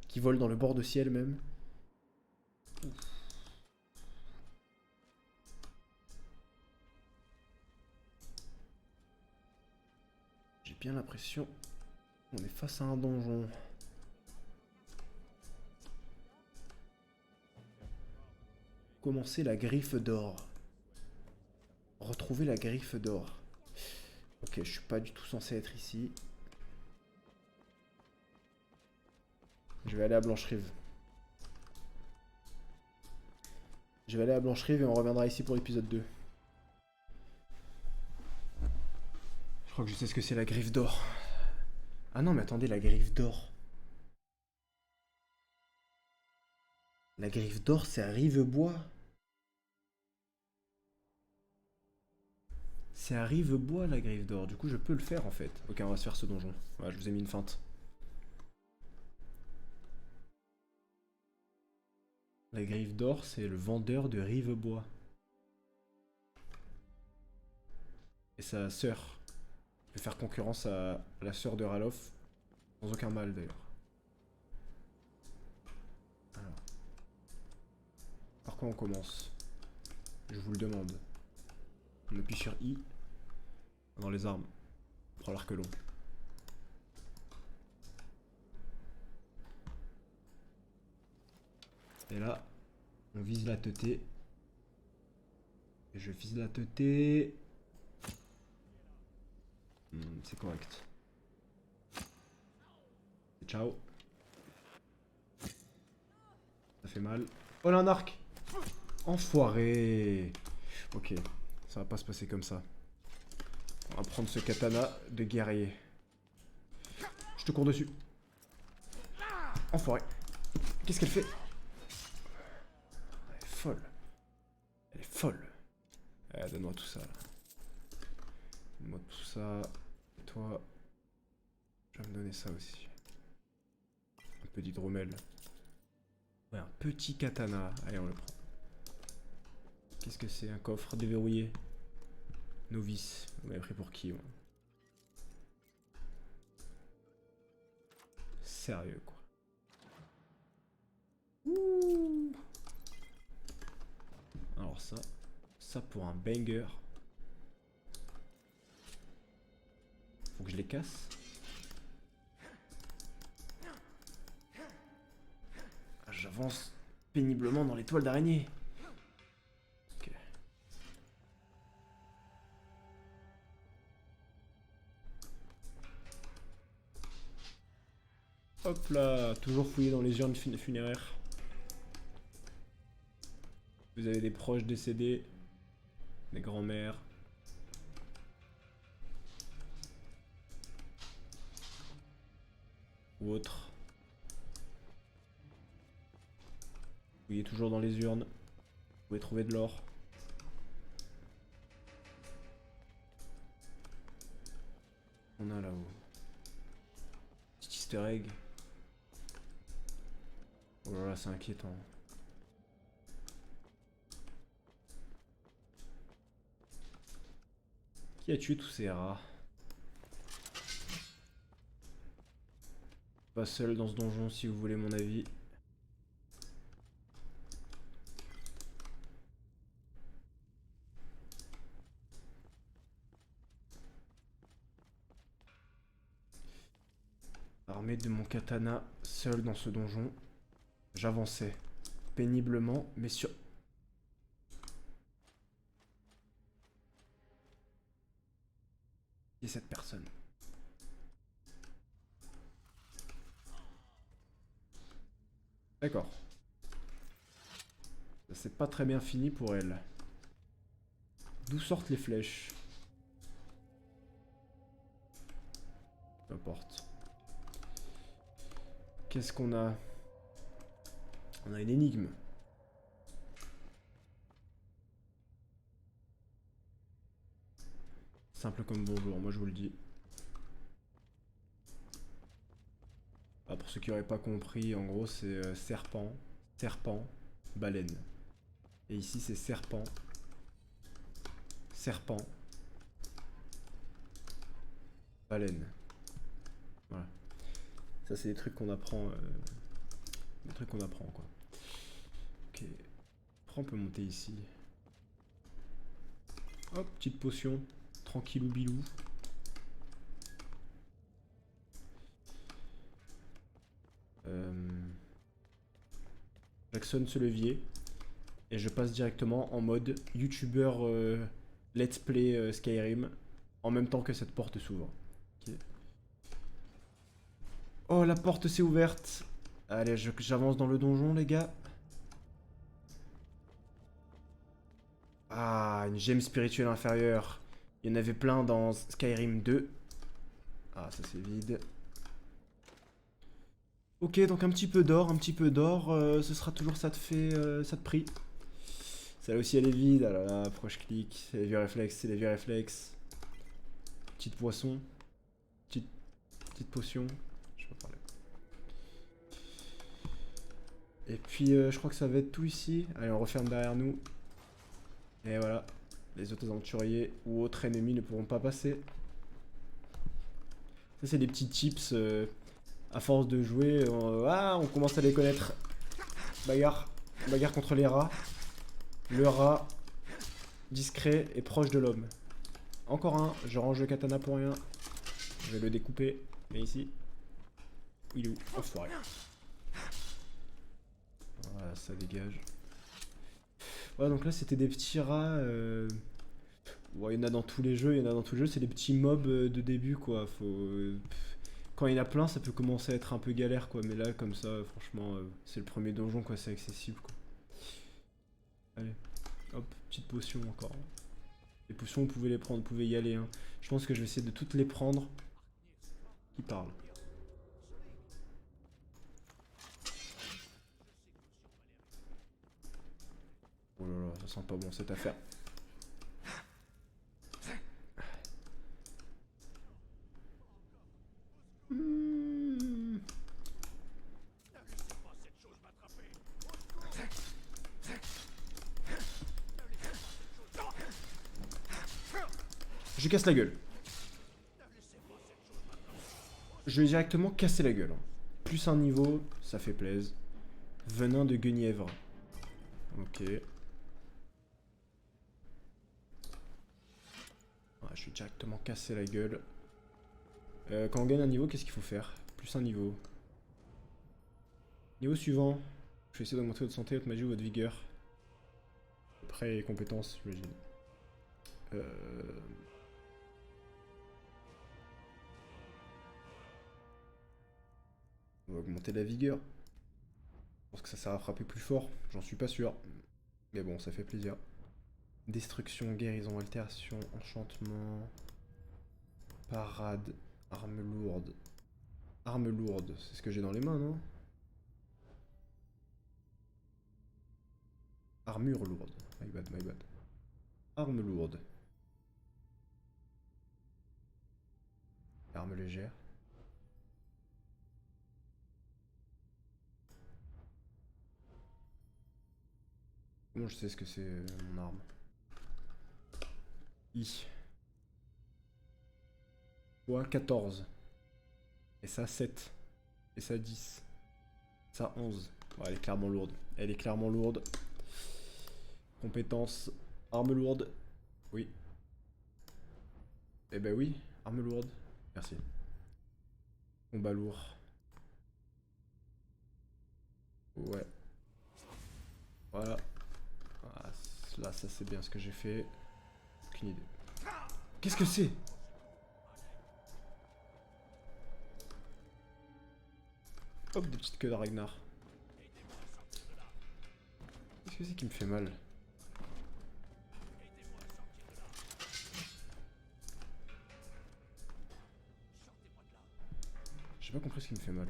S1: qui vole dans le bord de ciel même. Ouf. J'ai bien l'impression qu'on est face à un donjon. Commencer la griffe d'or. Retrouver la griffe d'or. Ok, je suis pas du tout censé être ici. Je vais aller à Blancherive. Je vais aller à Blancherive et on reviendra ici pour l'épisode 2. Je crois que je sais ce que c'est la griffe d'or. Ah non, mais attendez, la griffe d'or. La griffe d'or, c'est à Rivebois. C'est à Rivebois, la griffe d'or. Du coup, je peux le faire, en fait. Ok, on va se faire ce donjon. Voilà, je vous ai mis une feinte. La griffe d'or, c'est le vendeur de Rivebois. Et sa sœur. Je vais faire concurrence à la sœur de Ralof. Sans aucun mal, d'ailleurs. Alors. Par quoi on commence? Je vous le demande. On appuie sur I. Dans les armes. On prend l'arc long. Et là, on vise la teuté. Et je vise la teuté. C'est correct. Ciao. Ça fait mal. Oh là, un arc! Enfoiré! Ok, ça va pas se passer comme ça. On va prendre ce katana de guerrier. Je te cours dessus. Enfoiré. Qu'est-ce qu'elle fait? Elle est folle. Elle est folle. Eh, donne-moi tout ça. Donne-moi tout ça. Et toi, je vais me donner ça aussi. Un peu d'hydromel. Ouais, un petit katana. Allez, on le prend. Qu'est-ce que c'est? Un coffre déverrouillé. Novice. Vous m'avez pris pour qui, moi? Sérieux, quoi. Ouh. Alors ça pour un banger. Faut que je les casse. Ah, j'avance péniblement dans les toiles d'araignée. Ok. Hop là, toujours fouillé dans les urnes funéraires. Vous avez des proches décédés, des grands-mères. Ou autres. Fouillez toujours dans les urnes. Vous pouvez trouver de l'or. On a là-haut. Petit easter egg. Oh là là, c'est inquiétant. Qui a tué tous ces rats? Pas seul dans ce donjon si vous voulez mon avis. Armé de mon katana, seul dans ce donjon, j'avançais péniblement, mais sur... Qui est cette personne? D'accord. Ça c'est pas très bien fini pour elle. D'où sortent les flèches? Peu importe. Qu'est-ce qu'on a? On a une énigme. Simple comme bonjour, moi je vous le dis. Ah, pour ceux qui n'auraient pas compris, en gros c'est serpent, serpent, baleine. Et ici c'est serpent, serpent, baleine. Voilà. Ça c'est des trucs qu'on apprend. Des trucs qu'on apprend quoi. Ok. Après on peut monter ici. Hop, petite potion. Tranquillou bilou. J'actionne ce levier. Et je passe directement en mode youtubeur let's play Skyrim. En même temps que cette porte s'ouvre. Okay. Oh la porte s'est ouverte. Allez j'avance dans le donjon les gars. Ah une gemme spirituelle inférieure. Il y en avait plein dans Skyrim 2. Ah ça c'est vide. Ok donc un petit peu d'or, ce sera toujours ça de prix. Celle-là aussi elle est vide, ah là là, pourquoi je clique? C'est les vieux réflexes, c'est les vieux réflexes. Petite poisson. Petite potion. Je vais pas parler. Et puis je crois que ça va être tout ici. Allez on referme derrière nous. Et voilà. Les autres aventuriers ou autres ennemis ne pourront pas passer. Ça c'est des petits tips. À force de jouer, on commence à les connaître. Bagarre. Bagarre contre les rats. Le rat, discret et proche de l'homme. Encore un, je range le katana pour rien. Je vais le découper. Mais ici. Il est où? Enfoiré. Voilà, ça dégage. Voilà, donc là c'était des petits rats. Ouais, il y en a dans tous les jeux, c'est des petits mobs de début quoi. Quand il y en a plein, ça peut commencer à être un peu galère quoi. Mais là, comme ça, franchement, c'est le premier donjon quoi, c'est accessible quoi. Allez, hop, petite potion encore. Les potions, vous pouvez les prendre, vous pouvez y aller. Hein. Je pense que je vais essayer de toutes les prendre. Qui parle? Oh là là, ça sent pas bon cette affaire. Je casse la gueule. Je vais directement casser la gueule. Plus un niveau, ça fait plaisir. Venin de guenièvre. Ok. Ouais, je vais directement casser la gueule. Quand on gagne un niveau, qu'est-ce qu'il faut faire? Plus un niveau. Niveau suivant. Je vais essayer d'augmenter votre santé, votre magie ou votre vigueur. Après, les compétences, j'imagine. On va augmenter la vigueur. Je pense que ça sert à frapper plus fort. J'en suis pas sûr. Mais bon, ça fait plaisir. Destruction, guérison, altération, enchantement. Parade. Arme lourde. Arme lourde. C'est ce que j'ai dans les mains, non? Armure lourde. My bad, my bad. Arme lourde. Arme légère. Comment je sais ce que c'est mon arme? I. Poids 14. Et ça 7. Et ça 10. Ça 11. Ouais, elle est clairement lourde. Elle est clairement lourde. Compétence. Arme lourde. Oui. Eh ben oui. Arme lourde. Merci. Combat lourd. Ouais. Voilà. Ah, là, ça c'est bien ce que j'ai fait. Aucune idée. Qu'est-ce que c'est? Hop, des petites queues de Ragnar. Qu'est-ce que c'est qui me fait mal? J'ai pas compris ce qui me fait mal.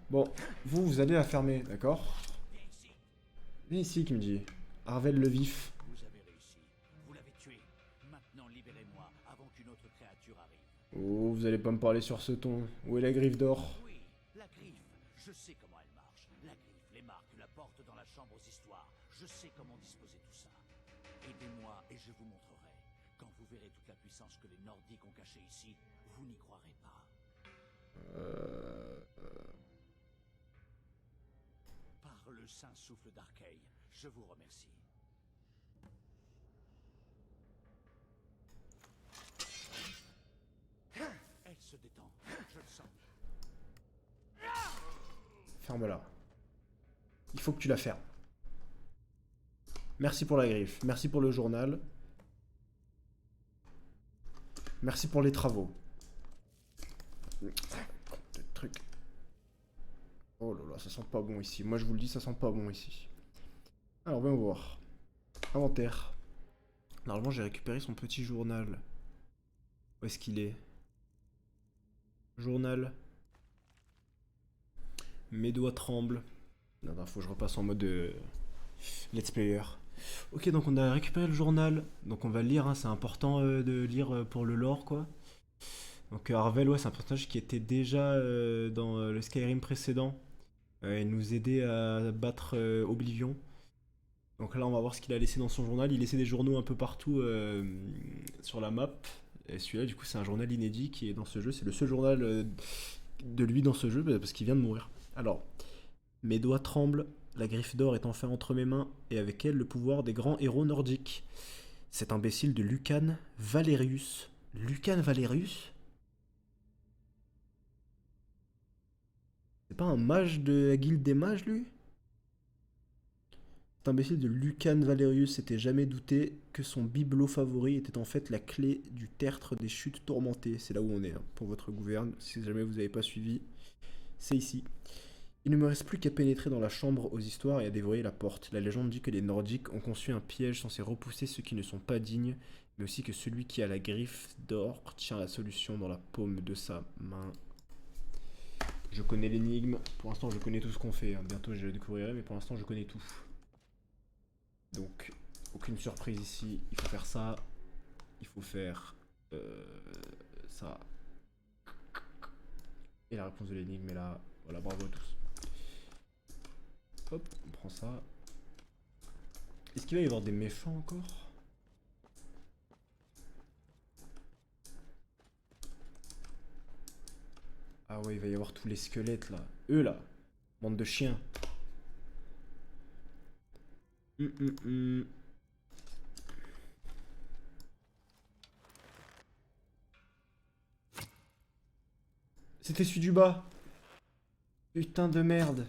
S1: Bon, vous allez la fermer, d'accord? Viens ici, qui me dit. Arvel le vif.
S3: Vous avez réussi. Vous l'avez tué. Maintenant, libérez-moi avant qu'une autre créature arrive.
S1: Oh, vous allez pas me parler sur ce ton. Où est la griffe d'or?
S3: Oui, la griffe. Je sais comment elle marche. La griffe, les marques, la porte dans la chambre aux histoires. Je sais comment disposer tout ça. Aidez-moi et je vous montrerai. Quand vous verrez toute la puissance que les Nordiques ont cachée ici, vous n'y croirez pas. Par le saint souffle d'Arkeil, je vous remercie. Elle se détend, je le sens.
S1: Ferme-la. Il faut que tu la fermes. Merci pour la griffe. Merci pour le journal. Merci pour les travaux. Truc. Oh là là, ça sent pas bon ici. Moi je vous le dis, ça sent pas bon ici. Alors, voyons voir. Inventaire. Normalement, j'ai récupéré son petit journal. Où est-ce qu'il est? Journal. Mes doigts tremblent. Non, non, faut que je repasse en mode let's player. Ok, donc on a récupéré le journal. Donc on va le lire, hein, c'est important de lire pour le lore, quoi. Donc Arvel, ouais, c'est un personnage qui était déjà dans le Skyrim précédent. Il nous aidait à battre Oblivion. Donc là, on va voir ce qu'il a laissé dans son journal. Il laissait des journaux un peu partout sur la map. Et celui-là, du coup, c'est un journal inédit qui est dans ce jeu. C'est le seul journal de lui dans ce jeu parce qu'il vient de mourir. Alors, mes doigts tremblent. La griffe d'or est enfin entre mes mains, et avec elle le pouvoir des grands héros nordiques. Cet imbécile de Lucan Valerius. Lucan Valerius? C'est pas un mage de la guilde des mages, lui? Cet imbécile de Lucan Valerius s'était jamais douté que son bibelot favori était en fait la clé du tertre des chutes tourmentées. C'est là où on est, hein, pour votre gouverne. Si jamais vous n'avez pas suivi, c'est ici. Il ne me reste plus qu'à pénétrer dans la chambre aux histoires et à dévoyer la porte. La légende dit que les Nordiques ont conçu un piège censé repousser ceux qui ne sont pas dignes, mais aussi que celui qui a la griffe d'or tient la solution dans la paume de sa main. Je connais l'énigme. Pour l'instant, je connais tout ce qu'on fait, hein. Bientôt, je le découvrirai, mais pour l'instant, je connais tout. Donc, aucune surprise ici. Il faut faire ça. Il faut faire ça. Et la réponse de l'énigme est là. Voilà, bravo à tous. Hop, on prend ça. Est-ce qu'il va y avoir des méchants encore? Ah ouais, il va y avoir tous les squelettes là. Eux là. Bande de chiens. C'était celui du bas. Putain de merde.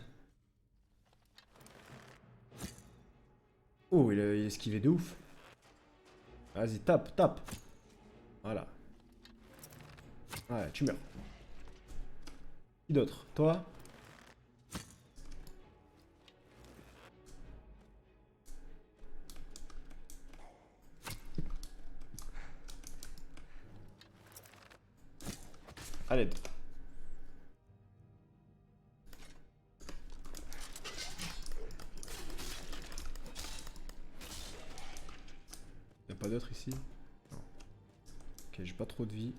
S1: Oh, il a esquivé de ouf. Vas-y, tape, tape. Voilà. Ouais, tu meurs. Qui d'autre? Toi? À l'aide. Y'a pas d'autre ici? Non. Ok, j'ai pas trop de vie.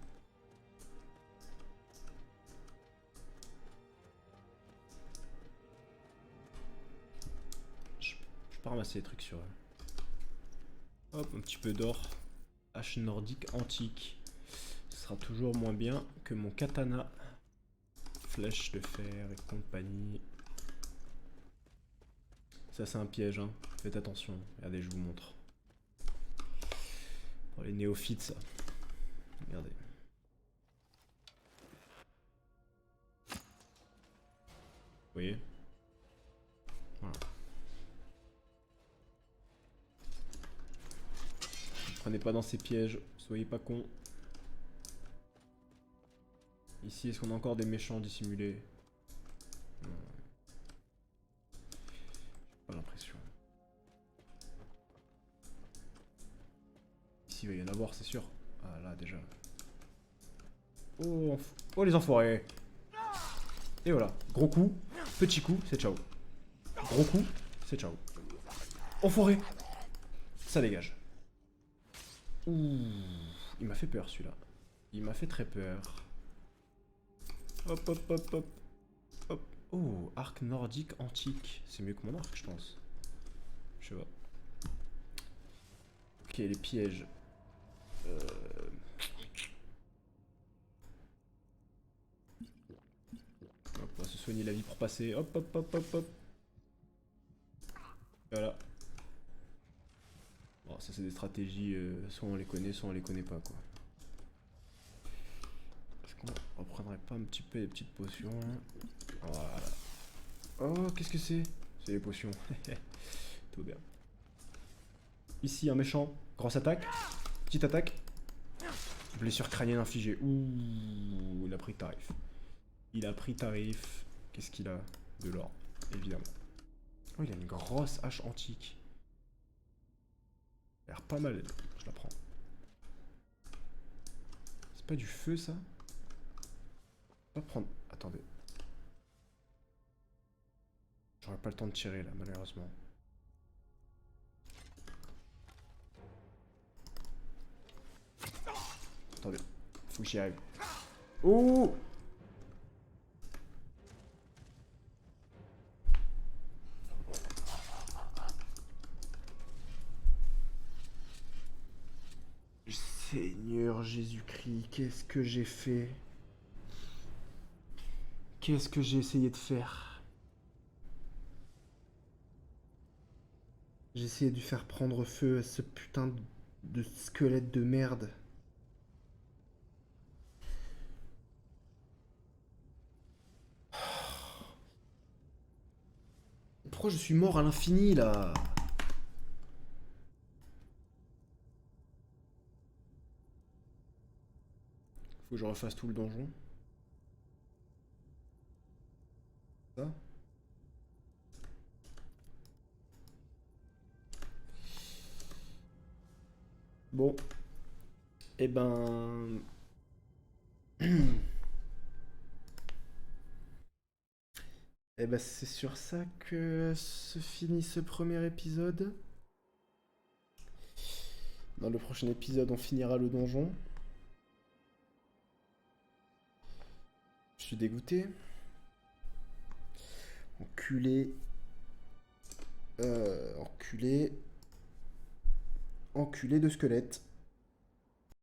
S1: Je peux pas ramasser les trucs sur elle. Hop, un petit peu d'or. Hache nordique antique. Ce sera toujours moins bien que mon katana. Flèche de fer et compagnie. Ça c'est un piège, hein. Faites attention. Regardez, je vous montre. Pour les néophytes, ça. Regardez. Vous voyez? Prenez pas dans ces pièges, soyez pas cons. Ici, est-ce qu'on a encore des méchants dissimulés? Non. J'ai pas l'impression. Ici, il va y en avoir, c'est sûr. Ah là, déjà. Oh, oh les enfoirés. Et voilà. Gros coup, petit coup, c'est ciao. Gros coup, c'est ciao. Enfoiré. Ça dégage. Ouh. Il m'a fait peur celui-là. Il m'a fait très peur. Hop, hop, hop, hop. Hop. Oh, arc nordique antique. C'est mieux que mon arc, je pense. Je sais pas. Ok, les pièges. Hop, on va se soigner la vie pour passer. Hop, hop, hop, hop, hop. Voilà. Bon, ça c'est des stratégies, soit on les connaît, soit on les connaît pas, quoi. Est-ce qu'on reprendrait pas un petit peu les petites potions, là? Voilà. Oh, qu'est-ce que c'est? C'est les potions. Tout bien. Ici, un méchant. Grosse attaque. Petite attaque. Blessure crânienne infligée. Ouh, il a pris tarif. Il a pris tarif. Qu'est-ce qu'il a? De l'or, évidemment. Oh, il a une grosse hache antique. Il a l'air pas mal, je la prends. C'est pas du feu, ça? On va prendre... Attendez. J'aurai pas le temps de tirer, là, malheureusement. Attendez. Faut que j'y arrive. Oh! Seigneur Jésus-Christ, qu'est-ce que j'ai fait? Qu'est-ce que j'ai essayé de faire? J'ai essayé de faire prendre feu à ce putain de squelette de merde. Pourquoi je suis mort à l'infini, là? Faut que je refasse tout le donjon. Ça. Bon. Eh ben... Eh ben c'est sur ça que se finit ce premier épisode. Dans le prochain épisode, on finira le donjon. Je suis dégoûté. Enculé. Enculé. Enculé de squelette.